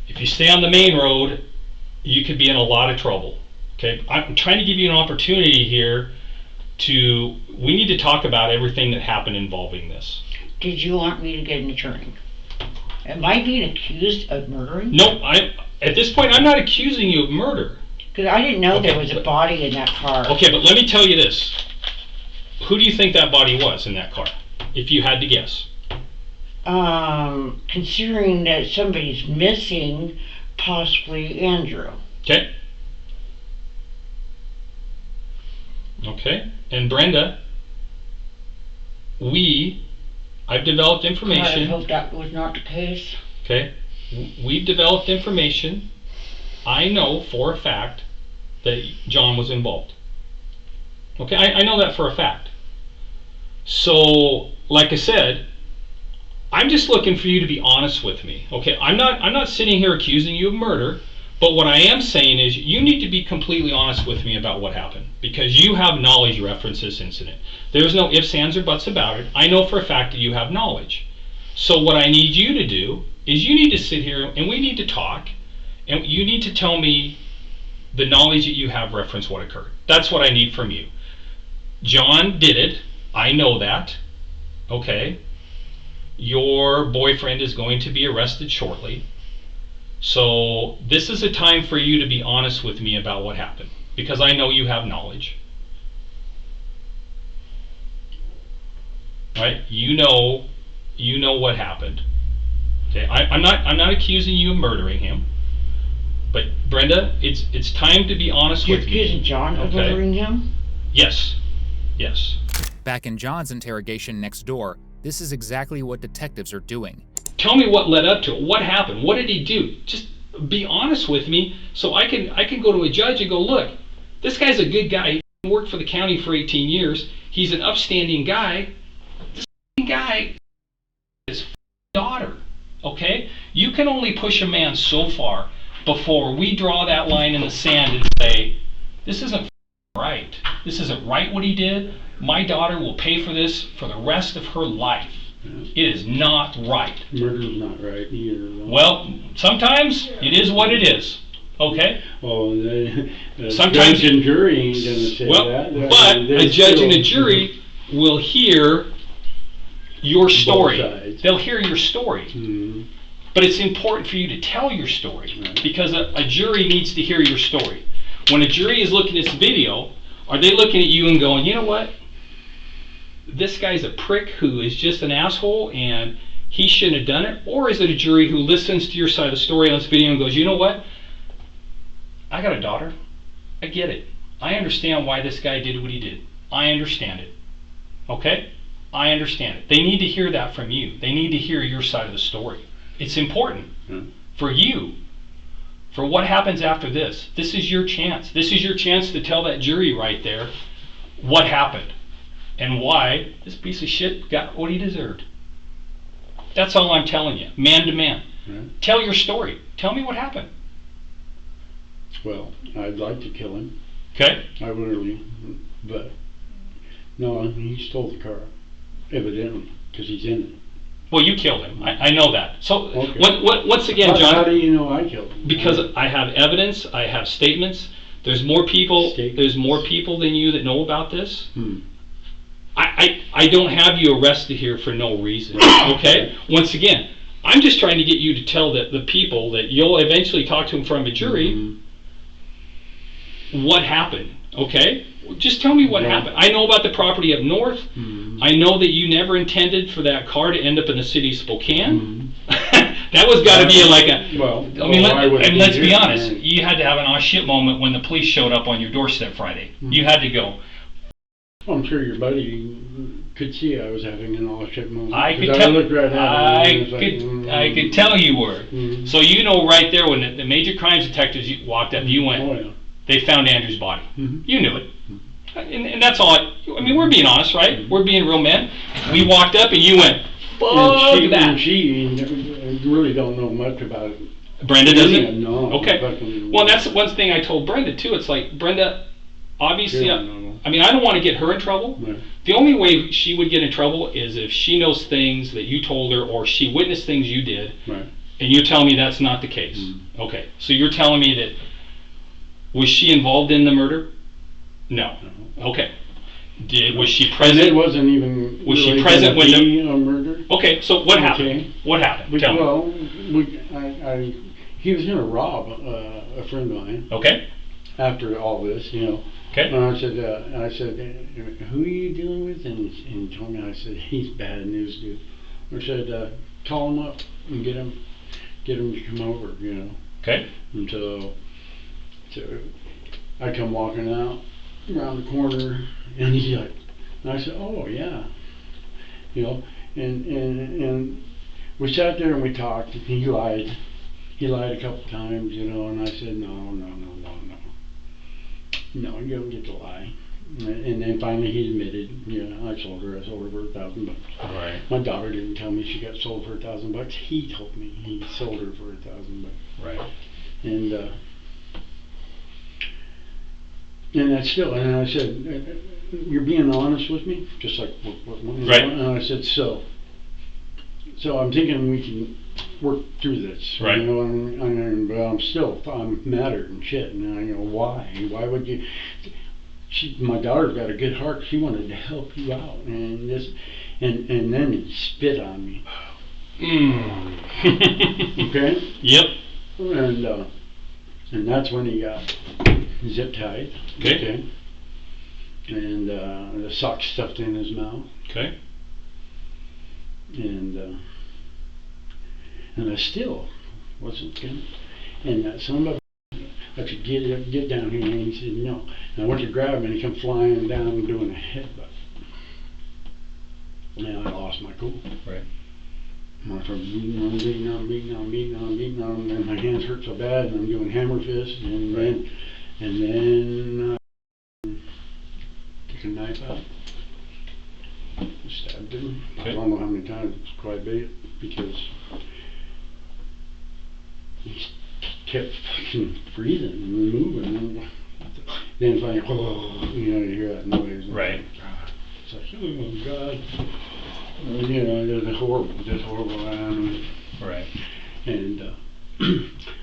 If you stay on the main road, you could be in a lot of trouble. Okay? I'm trying to give you an opportunity here we need to talk about everything that happened involving this. Did you want me to get an attorney? Am I being accused of murdering? No, at this point, I'm not accusing you of murder. Because I didn't know there was a body in that car. Okay, but let me tell you this. Who do you think that body was in that car, if you had to guess? Considering that somebody's missing, possibly Andrew. Okay. Okay? And Brenda, I've developed information. I hope that was not the case. Okay? We've developed information. I know for a fact that John was involved. Okay? I know that for a fact. So, like I said, I'm just looking for you to be honest with me. Okay? I'm not sitting here accusing you of murder. But what I am saying is you need to be completely honest with me about what happened, because you have knowledge you reference this incident. There's no ifs, ands, or buts about it. I know for a fact that you have knowledge. So what I need you to do is you need to sit here and we need to talk, and you need to tell me the knowledge that you have reference what occurred. That's what I need from you. John did it. I know that. Okay? Your boyfriend is going to be arrested shortly. So this is a time for you to be honest with me about what happened, because I know you have knowledge. Right? You know what happened. Okay? I'm not accusing you of murdering him. But Brenda, it's time to be honest with me. You're accusing John of murdering him? Yes. Yes. Back in John's interrogation next door, this is exactly what detectives are doing. Tell me what led up to it. What happened? What did he do? Just be honest with me, so I can go to a judge and go, look, this guy's a good guy. He worked for the county for 18 years. He's an upstanding guy. This guy is daughter. Okay? You can only push a man so far before we draw that line in the sand and say, this isn't right. This isn't right what he did. My daughter will pay for this for the rest of her life. It is not right. Murder's not right either, though. Well, sometimes it is what it is. Okay? Well, the Sometimes judge and jury ain't going to say that. But a judge and a jury will hear your story. They'll hear your story. Mm-hmm. But it's important for you to tell your story, because a jury needs to hear your story. When a jury is looking at this video, are they looking at you and going, you know what? This guy's a prick who is just an asshole and he shouldn't have done it? Or is it a jury who listens to your side of the story on this video and goes, you know what? I got a daughter. I get it. I understand why this guy did what he did. I understand it. Okay? I understand it. They need to hear that from you. They need to hear your side of the story. It's important for you. For what happens after this. This is your chance. This is your chance to tell that jury right there what happened and why this piece of shit got what he deserved. That's all I'm telling you, man to man. Tell your story. Tell me what happened. Well, I'd like to kill him. Okay? I really, but no, he stole the car, evidently, because he's in it. Well, you killed him. I know that. So, Okay. once again, John. How do you know I killed him? Because I have evidence. I have statements. There's more people. There's more people than you that know about this. I don't have you arrested here for no reason. Okay? Once again, I'm just trying to get you to tell the people that you'll eventually talk to in front of a jury what happened. Okay? Just tell me what happened. I know about the property up north. I know that you never intended for that car to end up in the city of Spokane. That was got to be like a. Well, I mean, let's be honest. You had to have an aw shit moment when the police showed up on your doorstep Friday. You had to go. I'm sure your buddy could see I was having an aw shit moment. I could tell. looked right at him I could tell you were. So you know right there when the major crimes detectives walked up, you went. Oh, yeah. They found Andrew's body. You knew it. And that's all. I mean, we're being honest, right? We're being real men. We walked up and you went, fuck that. And she really don't know much about it. Brenda doesn't? No. Okay. Well, that's one thing I told Brenda, too. It's like, Brenda, obviously, I mean, I don't want to get her in trouble. Right. The only way she would get in trouble is if she knows things that you told her or she witnessed things you did. Right. And you're telling me that's not the case. Okay. So you're telling me that, was she involved in the murder? No. Okay. Was she present? And it wasn't even. Was she present when a murder? Okay. So what happened? What happened? Tell me. He was going to rob a friend of mine. Okay. After all this, you know. Okay. And I said, who are you dealing with? And he told me, I said, he's bad news, dude. I said, call him up and get him to come over, you know. Okay. And so I come walking out, around the corner, and he's like, and I said, oh yeah, you know, and we sat there and we talked, and he lied a couple times, you know, and I said, no, you don't get to lie. And then finally he admitted, yeah, I sold her for $1,000. Right. My daughter didn't tell me she got sold for $1,000. He told me he sold her for $1,000. Right. And that's still, and I said, you're being honest with me? Just like, what right. And I said, so I'm thinking we can work through this. Right. You know, but I'm madder and shit. And I go, why? Why would you? My daughter's got a good heart. She wanted to help you out, and then he spit on me. Okay. Yep. And that's when he got zip tied. Okay. And the sock stuffed in his mouth. Okay. And I still wasn't gonna. And somebody. I could get down here, and he said no. And I went to grab him, and he come flying down and doing a headbutt. And I lost my cool. Right. I started beating on, and my hands hurt so bad, and I'm doing hammer fist, and then took a knife out, stabbed him. Okay. I don't know how many times, it's quite a bit, because he kept fucking breathing and moving, and then finally, you hear that noise. Right. It's like, oh God. There's horrible animals. Right. And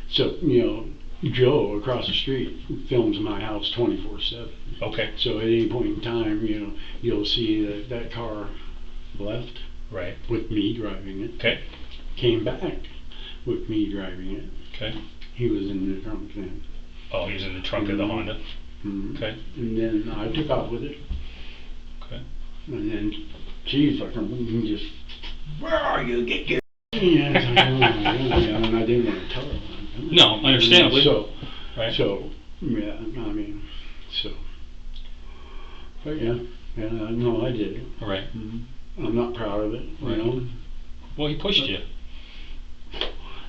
so, Joe across the street films my house 24/7. Okay. So at any point in time, you'll see that car left. Right. With me driving it. Okay. Came back with me driving it. Okay. He was in the trunk then. Oh, he was in the trunk of the Honda. Mm-hmm. Okay. And then I took off with it. Okay. And then she's like, just, where are you? Get your. Yeah, and I didn't want to tell her. No, understandably. Right. So, yeah, I mean, so. But yeah, no, I did it. Right. Mm-hmm. I'm not proud of it, right. Well, he pushed you.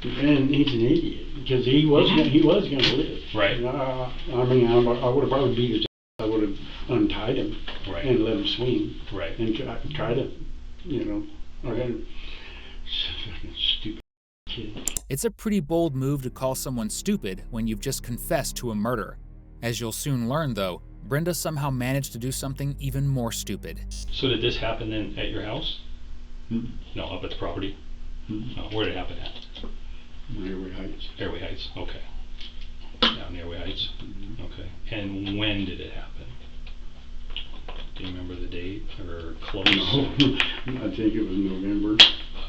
And he's an idiot because he was going to live. Right. I mean, I would have probably beat his. I would have untied him. Right. And let him swing. Right. And try to, I got fucking stupid kid. It's a pretty bold move to call someone stupid when you've just confessed to a murder. As you'll soon learn, though, Brenda somehow managed to do something even more stupid. So did this happen then at your house? Mm-hmm. No, up at the property? Mm-hmm. No, where did it happen at? Airway Heights. Airway Heights, okay. Down Airway Heights? Mm-hmm. Okay. And when did it happen? Do you remember the date or close? No, I think it was November.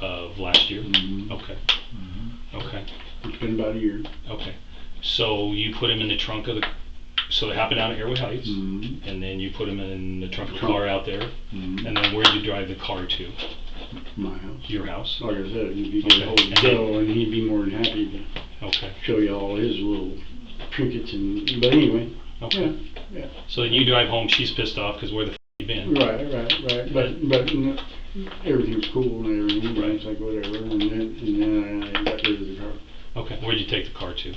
Of last year? Mm-hmm. Okay. Mm-hmm. Okay. It's been about a year. Okay. So you put him in the trunk of the... So it happened out at Airway Heights, Mm-hmm. and then you put him in the trunk of the car out there, Mm-hmm. and then where did you drive the car to? My house. Your house? Like I said, if you get a hold of Joe, and he'd be more than happy to show you all his little trinkets but anyway. Okay. Yeah. So then you drive home, she's pissed off because where the f*** you been? Right. But everything's cool and everything. Right. It's like whatever, and then I got rid of the car. Okay. Where'd you take the car to?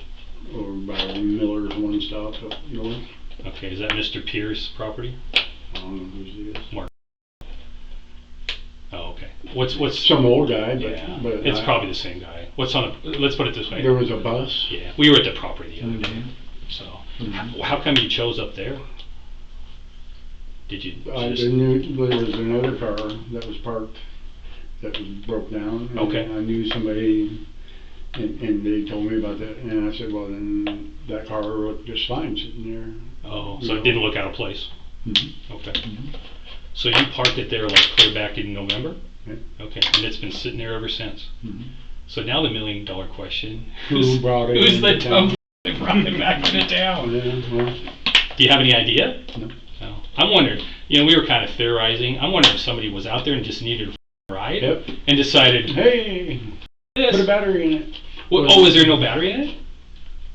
Over by Miller's One Stop up north. Okay. Is that Mr. Pierce's property? I don't know who he is. Mark. Oh, okay. What's some old guy, but it's probably the same guy. What's on a? Let's put it this way. There was a bus. Yeah, we were at the property the other day. So, Mm-hmm. how come you chose up there? Did you? I knew there was another car that was parked that was broke down. And okay. I knew somebody, and they told me about that, and I said, well, then that car looked just fine sitting there. Oh, so it didn't look out of place. Mm-hmm. Okay. Mm-hmm. So you parked it there like clear back in November? Yeah. Okay, and it's been sitting there ever since. Mm-hmm. So now the $1 million question: Who's the dumb that brought it back into town? Yeah, well, do you have any idea? No. No. I'm wondering. We were kind of theorizing. I'm wondering if somebody was out there and just needed a ride, yep. and decided, hey, this. Put a battery in it. Well, oh, is there no battery in it?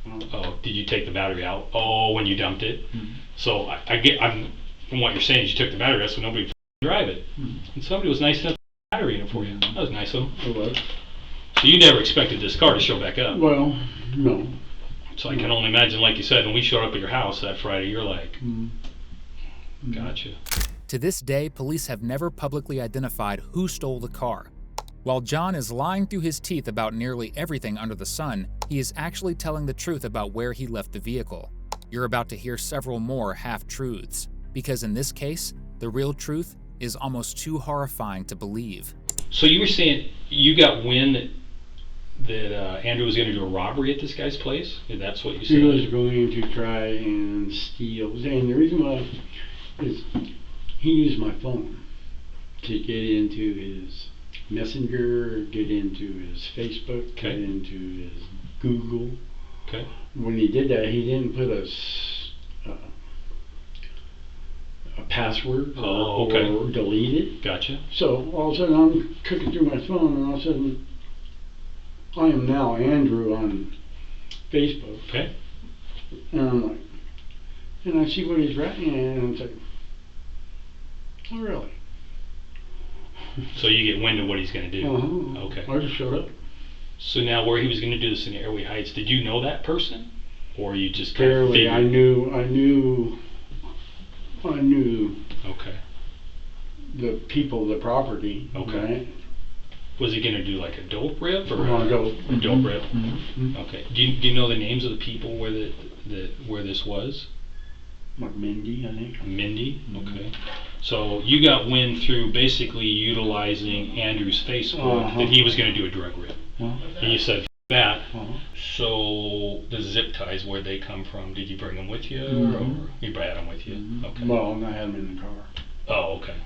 Oh. Oh, did you take the battery out? Oh, when you dumped it? Mm-hmm. So I'm from what you're saying is you took the battery out so nobody would drive it. And somebody was nice enough to put the battery in it for you. That was nice of them. It was. So you never expected this car to show back up. Well, no. So I can only imagine, like you said, when we showed up at your house that Friday, you're like, gotcha. To this day, police have never publicly identified who stole the car. While John is lying through his teeth about nearly everything under the sun, he is actually telling the truth about where he left the vehicle. You're about to hear several more half-truths, because in this case, the real truth is almost too horrifying to believe. So you were saying you got wind that Andrew was going to do a robbery at this guy's place? That's what you said? He was going to try and steal. And the reason why is he used my phone to get into his Messenger, get into his Facebook, okay. get into his Google. Okay. When he did that, he didn't put a password or delete it. Gotcha. So all of a sudden I'm clicking through my phone, and all of a sudden I am now Andrew on Facebook. Okay. And I'm like, and I see what he's writing, and it's like, oh really? So you get wind of what he's going to do. Okay. I just showed up. So now where he was going to do this in Airway Heights, did you know that person? Or you just kind of Barely. figured? I knew Okay. the people, the property. Okay. Right? Was he going to do like a dope rip or A dope. a dope rip? Mm-hmm. Okay. Do you know the names of the people where where this was? Like Mindy, I think. Mindy? Okay. So you got wind through basically utilizing Andrew's Facebook that he was going to do a drug rip. And you said, F that. So the zip ties, where'd they come from? Did you bring them with you? Or you brought them with you? Okay. Well, I had them in the car. Oh, okay.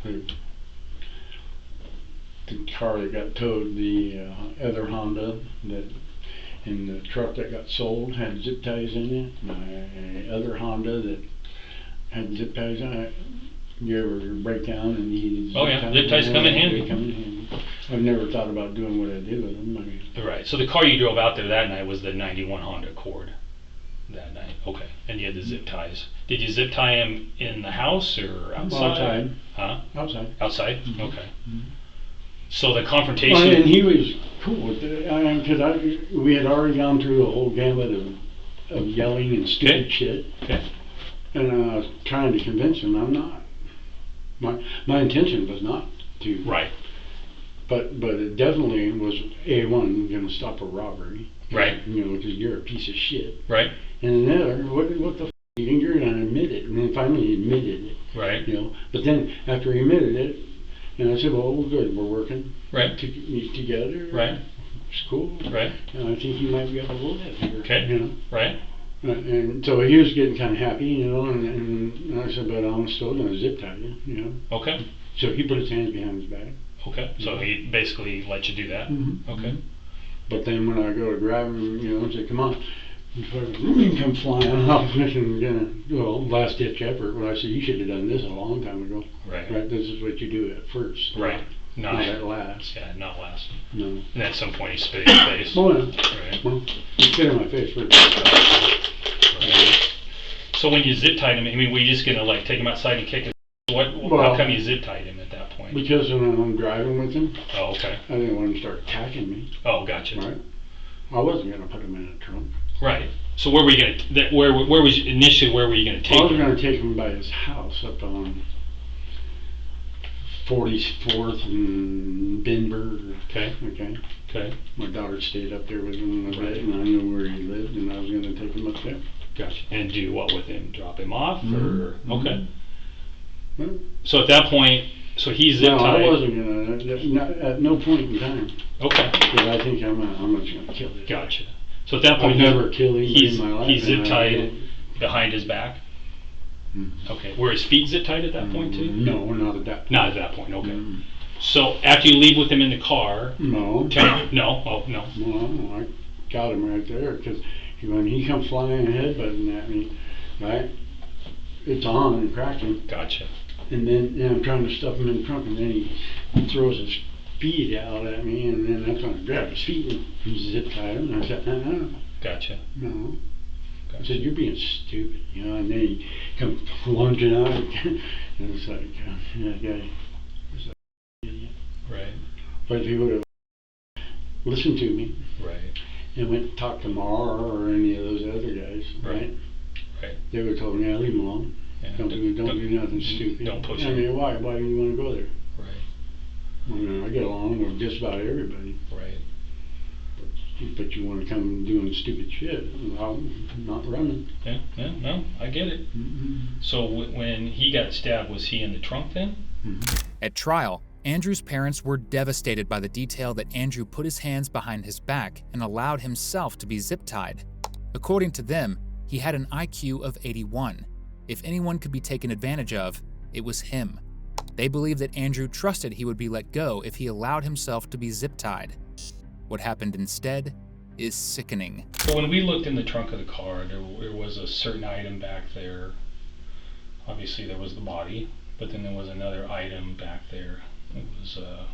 The car that got towed, the other Honda and the truck that got sold had zip ties in it. My other Honda that had zip ties on it. You ever break down and needed zip ties come in handy. They come in handy. I've never thought about doing what I did with them. I mean, Right. So the car you drove out there that night was the 91 Honda Accord. That night. Okay. And you had the zip ties. Did you zip tie them in the house or outside? Outside. Huh? Outside. Outside? Mm-hmm. Okay. So the confrontation... Well, and he was cool with it, because we had already gone through a whole gamut of yelling and stupid shit. Okay. And I was trying to convince him I'm not. My intention was not to. Right. But it definitely was A1 going to stop a robbery. Right. You know, because you're a piece of shit. Right. And another, what the f***, you're going to admit it. And then finally he admitted it. Right. You know, but then after he admitted it, and I said, well, good, we're working. Right. Together. Right. It's cool. Right. And I think he might be able to roll that here. Okay. You know. Right. And so he was getting kind of happy, you know, and I said, but I'm still going to zip tie you, you know. Okay. So he put his hands behind his back. Okay. So he basically let you do that? Mm-hmm. Okay. But then when I go to grab him, you know, I say, come on. He fucking come flying off and last ditch effort. Well, I said, you should have done this a long time ago. Right. Right. This is what you do at first. Right. Not at last. Yeah, not last. No. And at some point he spit in your face. Oh, yeah. Right. Well, he spit in my face first. Right. So when you zip tied him, I mean, were you just gonna like take him outside and kick his? How come you zip tied him at that point? Because when I'm driving with him, Oh, okay. I didn't want him to start attacking me. Oh, gotcha. Right. I wasn't gonna put him in a trunk. Right. So where were you gonna? Where was initially? Where were you gonna take I was him? gonna take him by his house up on 44th and Binberg. Okay. Okay. Okay. My daughter stayed up there with him a bit, and I knew where he lived, and I was gonna take him up there. Gotcha. And do what with him? Drop him off, or okay. Well, So at that point, so he's zip no, tied. I wasn't gonna. At no point in time. Okay. Because I think I'm just gonna kill this. Gotcha. So at that I've point, never killed anybody he's in my life. he's zip and tied behind his back. Okay. Were his feet zip tied at that point too? No, not at that point. Not at that point. Okay. So after you leave with him in the car. No. No. Oh no. No, I got him right there, because when he comes flying headbutting at me, right, it's on and cracking. Gotcha. And then I'm trying to stuff him in the trunk, and then he throws his feet out at me, and then that's when I grabbed his feet and he zip tied him, and I said, Gotcha. no. I said, "You're being stupid," you know. And then he come lunging out, and it's like, that guy is an idiot. Right. But if he would have listened to me, Right. and went and talked to Mar or any of those other guys, Right. they would have told me, "Yeah, leave him alone. Yeah. Don't do nothing stupid." Don't push I him. mean, why do you want to go there? Right. I mean, I get along with just about everybody. Right. But you want to come doing stupid shit, I'm not running. Yeah. Yeah. No, I get it. Mm-hmm. So when he got stabbed, was he in the trunk then? Mm-hmm. At trial, Andrew's parents were devastated by the detail that Andrew put his hands behind his back and allowed himself to be zip-tied. According to them, he had an IQ of 81. If anyone could be taken advantage of, it was him. They believed that Andrew trusted he would be let go if he allowed himself to be zip-tied. What happened instead is sickening. So when we looked in the trunk of the car, there was a certain item back there. Obviously there was the body, but then there was another item back there. It was A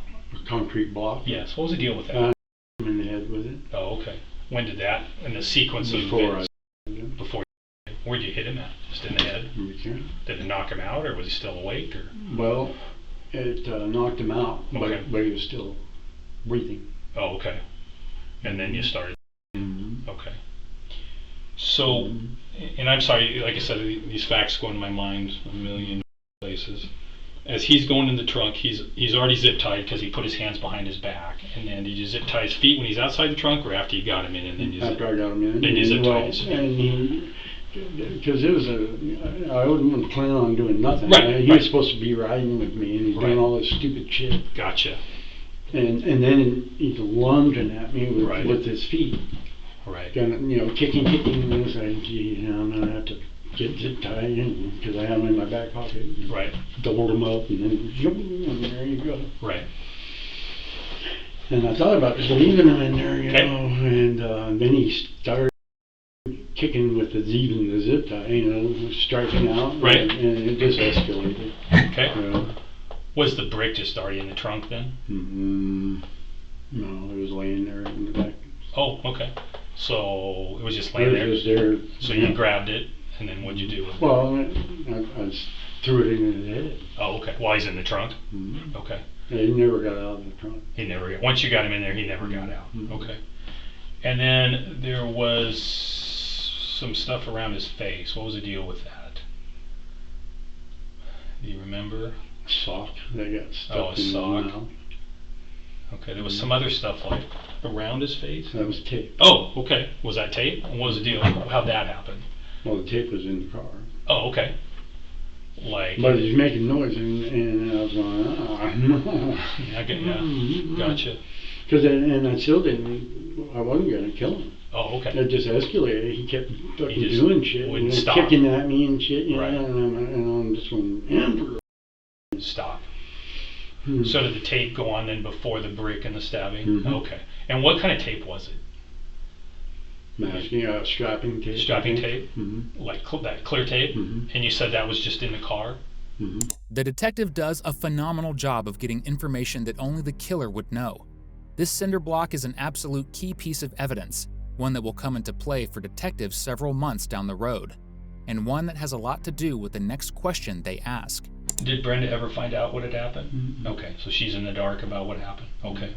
concrete block. yes. What was the deal with that? I'm in the head with it. Oh, okay. When did that? In the sequence of Before events? Before. Where'd you hit him at? Just in the head? Did it knock him out, or was he still awake? Or Well, it knocked him out, Okay. but he was still breathing. oh, okay. And then you started. Mm-hmm. Okay. So, and I'm sorry, like I said, these facts go in my mind a million places. As he's going in the trunk, he's already zip tied because he put his hands behind his back. And then did you zip tie his feet when he's outside the trunk, or after you got him in? And then you After I got him in. Then you zip tied his feet. And because it was I wasn't planning on doing nothing. Right, He right. was supposed to be riding with me, and he's Right. doing all this stupid shit. Gotcha. And then he's lunging at me Right. with his feet, Right. kicking, and I was like, gee, I'm gonna have to get zip tied because I have him in my back pocket. Right. Doubled him up, and then and there you go. Right. And I thought about leaving him in there, Okay. and then he started kicking with the zip tie, striking out, Right. and it just escalated. Okay. Was the brick just already in the trunk then? No, it was laying there in the back. Oh, okay. So it was just It laying was there. just there. So you grabbed it, and then what'd you do with it? Well, I threw it in his head. Oh, okay. While he's in the trunk? Mm-hmm. Okay. He never got out of the trunk. He never got, once you got him in there, he never got out. Mhm. Okay. And then there was some stuff around his face. What was the deal with that? Do you remember? Sock that got Oh, a stuck in sock. his mouth. Okay, there was some other stuff like around his face. That was tape. Oh, okay. Was that tape? What was the deal? How'd that happen? Well, the tape was in the car. Oh, okay. Like. But he's making noise, and I was going, Yeah, gotcha. Because and I still didn't. I wasn't gonna kill him. Oh, okay. It just escalated. He kept fucking He just doing shit, wouldn't and stop. kicking at me and shit, Right. and I'm just going, Emperor. Stop. Hmm. So did the tape go on then before the brick and the stabbing? Mhm. Okay. And what kind of tape was it? Masking, strapping tape. Strapping tape? Mm-hmm. Like that clear tape? Mhm. And you said that was just in the car? Mm-hmm. The detective does a phenomenal job of getting information that only the killer would know. This cinder block is an absolute key piece of evidence, one that will come into play for detectives several months down the road, and one that has a lot to do with the next question they ask. Did Brenda ever find out what had happened? Mhm. Okay, so she's in the dark about what happened. Okay.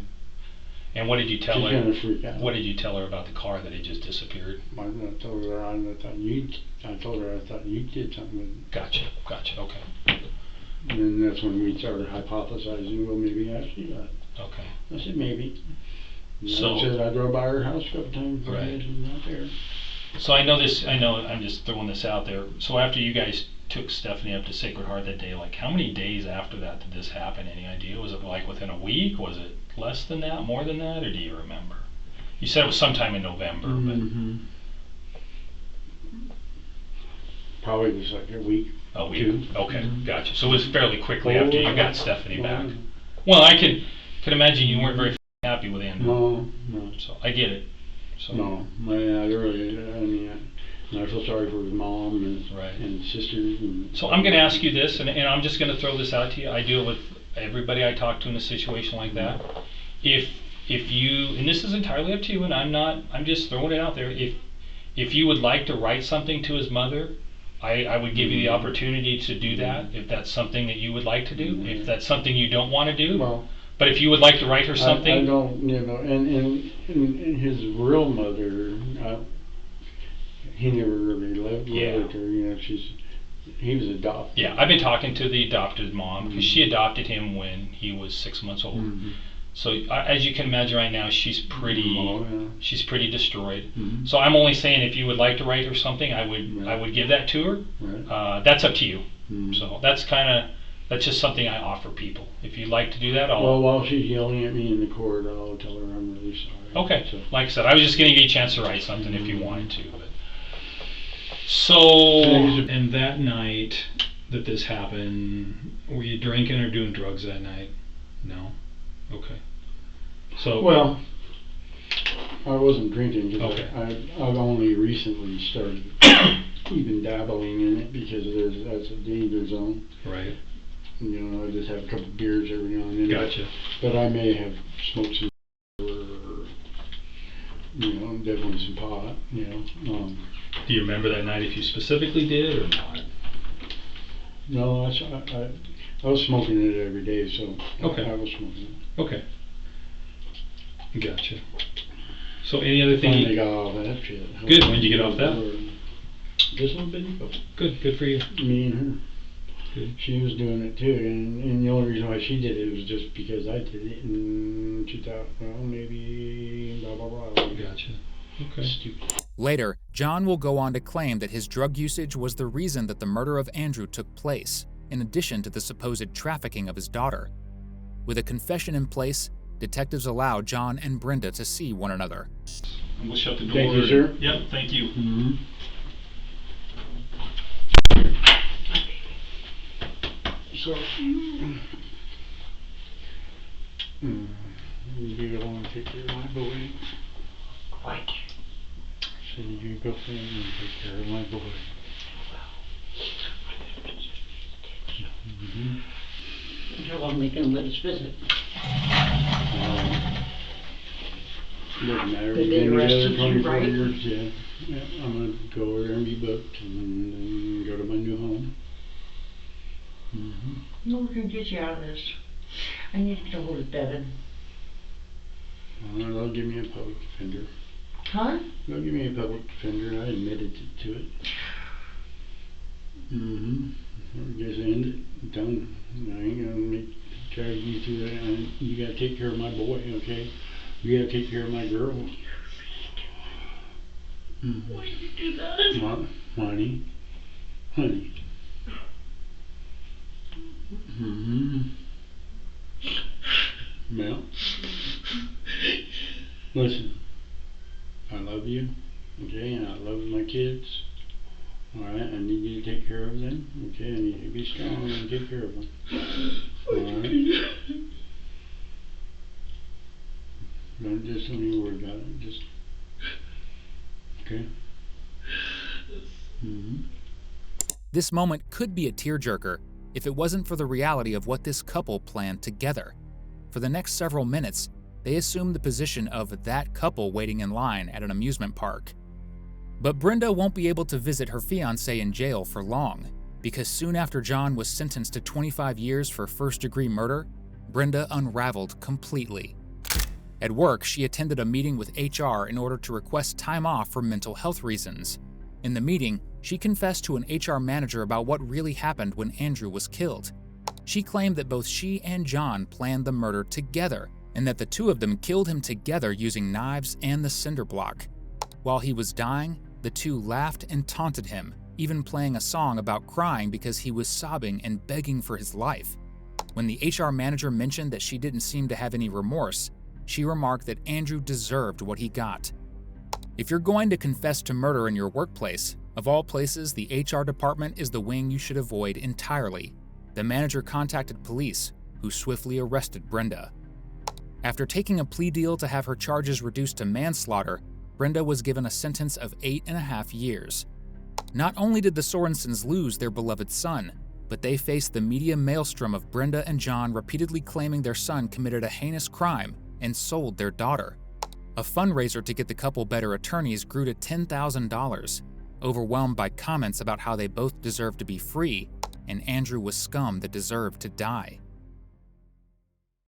And what did you tell She's her? gonna freak out. What did you tell her about the car that had just disappeared? I told her I thought you did something with it. Gotcha. Okay. And then that's when we started hypothesizing, well, maybe actually got it. Okay. I said, maybe. And So- I said, I drove by her house a couple times. Right. She's not there. So I know I'm just throwing this out there. So after you guys took Stephanie up to Sacred Heart that day, like how many days after that did this happen? Any idea? Was it like within a week? Was it less than that, more than that, or do you remember? You said it was sometime in November, Mm-hmm. Probably just like a week. but a week. Two. Okay, Mhm. gotcha. So it was fairly quickly after you got Stephanie back. Well, Well, I could imagine you weren't very happy with Andrew. No. So I get it. So No. I feel sorry for his mom and, Right. and sisters. And, So I'm going to ask you this, and I'm just going to throw this out to you. I do it with everybody I talk to in a situation like that. If you, and this is entirely up to you, and I'm just throwing it out there. If you would like to write something to his mother, I would give you the opportunity to do that, if that's something that you would like to do. If that's something you don't want to do, Well, but if you would like to write her something, I don't, you know, and his real mother, he never really lived with her. You know, he was adopted. yeah, I've been talking to the adopted mom because she adopted him when he was 6 months old. So as you can imagine, right now she's pretty destroyed. So I'm only saying, if you would like to write her something, I would give that to her. Right. That's up to you. So that's just something I offer people. If you'd like to do that, well, while she's yelling at me in the court, I'll tell her I'm really sorry. Okay. So. Like I said, I was just going to give you a chance to write something if you wanted to. But. So, and that night that this happened, were you drinking or doing drugs that night? No. Okay. So. Well, I wasn't drinking because Okay. I've only recently started even dabbling in it because that's a danger zone. Right. You know, I just have a couple beers every now and then. Gotcha. But I may have smoked some, or, you know, definitely some pot. You know. Do you remember that night if you specifically did or not? No, I was smoking it every day, so Okay. I was smoking it. Okay. Gotcha. So any other thing? Finally got off that shit. Good. When did you get off that? Just a little bit ago. Good for you. Me and her. Good. She was doing it too, and the only reason why she did it was just because I did it in 2000, well, maybe blah blah blah. Gotcha. Okay. Stupid. Later, John will go on to claim that his drug usage was the reason that the murder of Andrew took place, in addition to the supposed trafficking of his daughter. With a confession in place, detectives allow John and Brenda to see one another. And we'll shut the door. Thank you, sir. Yep, thank you. Mm-hmm. So, you want to take care of my boy? What? So you go in and take care of my boy. How long they can let us visit? Doesn't matter. Did We've they been arrest together you, 24 right? years, yeah. I'm going to go over there and be booked and then go to my new home. No, we can get you out of this. I need to get a hold of Devin. They'll give me a public defender. Huh? They'll give me a public defender. I admitted to it. I guess end it. Done. I ain't gonna drag you through that. You gotta take care of my boy, okay? You gotta take care of my girl. Why did you do that? What? Honey. Honey. Well, listen, I love you, okay, and I love my kids, alright, I need you to take care of them, okay, I need you to be strong and take care of them, alright? Don't even worry about it, just, okay? This moment could be a tearjerker if it wasn't for the reality of what this couple planned together. For the next several minutes, they assume the position of that couple waiting in line at an amusement park. But Brenda won't be able to visit her fiancé in jail for long, because soon after John was sentenced to 25 years for first-degree murder, Brenda unraveled completely. At work, she attended a meeting with HR in order to request time off for mental health reasons. In the meeting, she confessed to an HR manager about what really happened when Andrew was killed. She claimed that both she and John planned the murder together, and that the two of them killed him together using knives and the cinder block. While he was dying, the two laughed and taunted him, even playing a song about crying because he was sobbing and begging for his life. When the HR manager mentioned that she didn't seem to have any remorse, she remarked that Andrew deserved what he got. If you're going to confess to murder in your workplace, of all places, the HR department is the wing you should avoid entirely. The manager contacted police, who swiftly arrested Brenda. After taking a plea deal to have her charges reduced to manslaughter, Brenda was given a sentence of 8.5 years. Not only did the Sorensens lose their beloved son, but they faced the media maelstrom of Brenda and John repeatedly claiming their son committed a heinous crime and sold their daughter. A fundraiser to get the couple better attorneys grew to $10,000, overwhelmed by comments about how they both deserved to be free and Andrew was scum that deserved to die.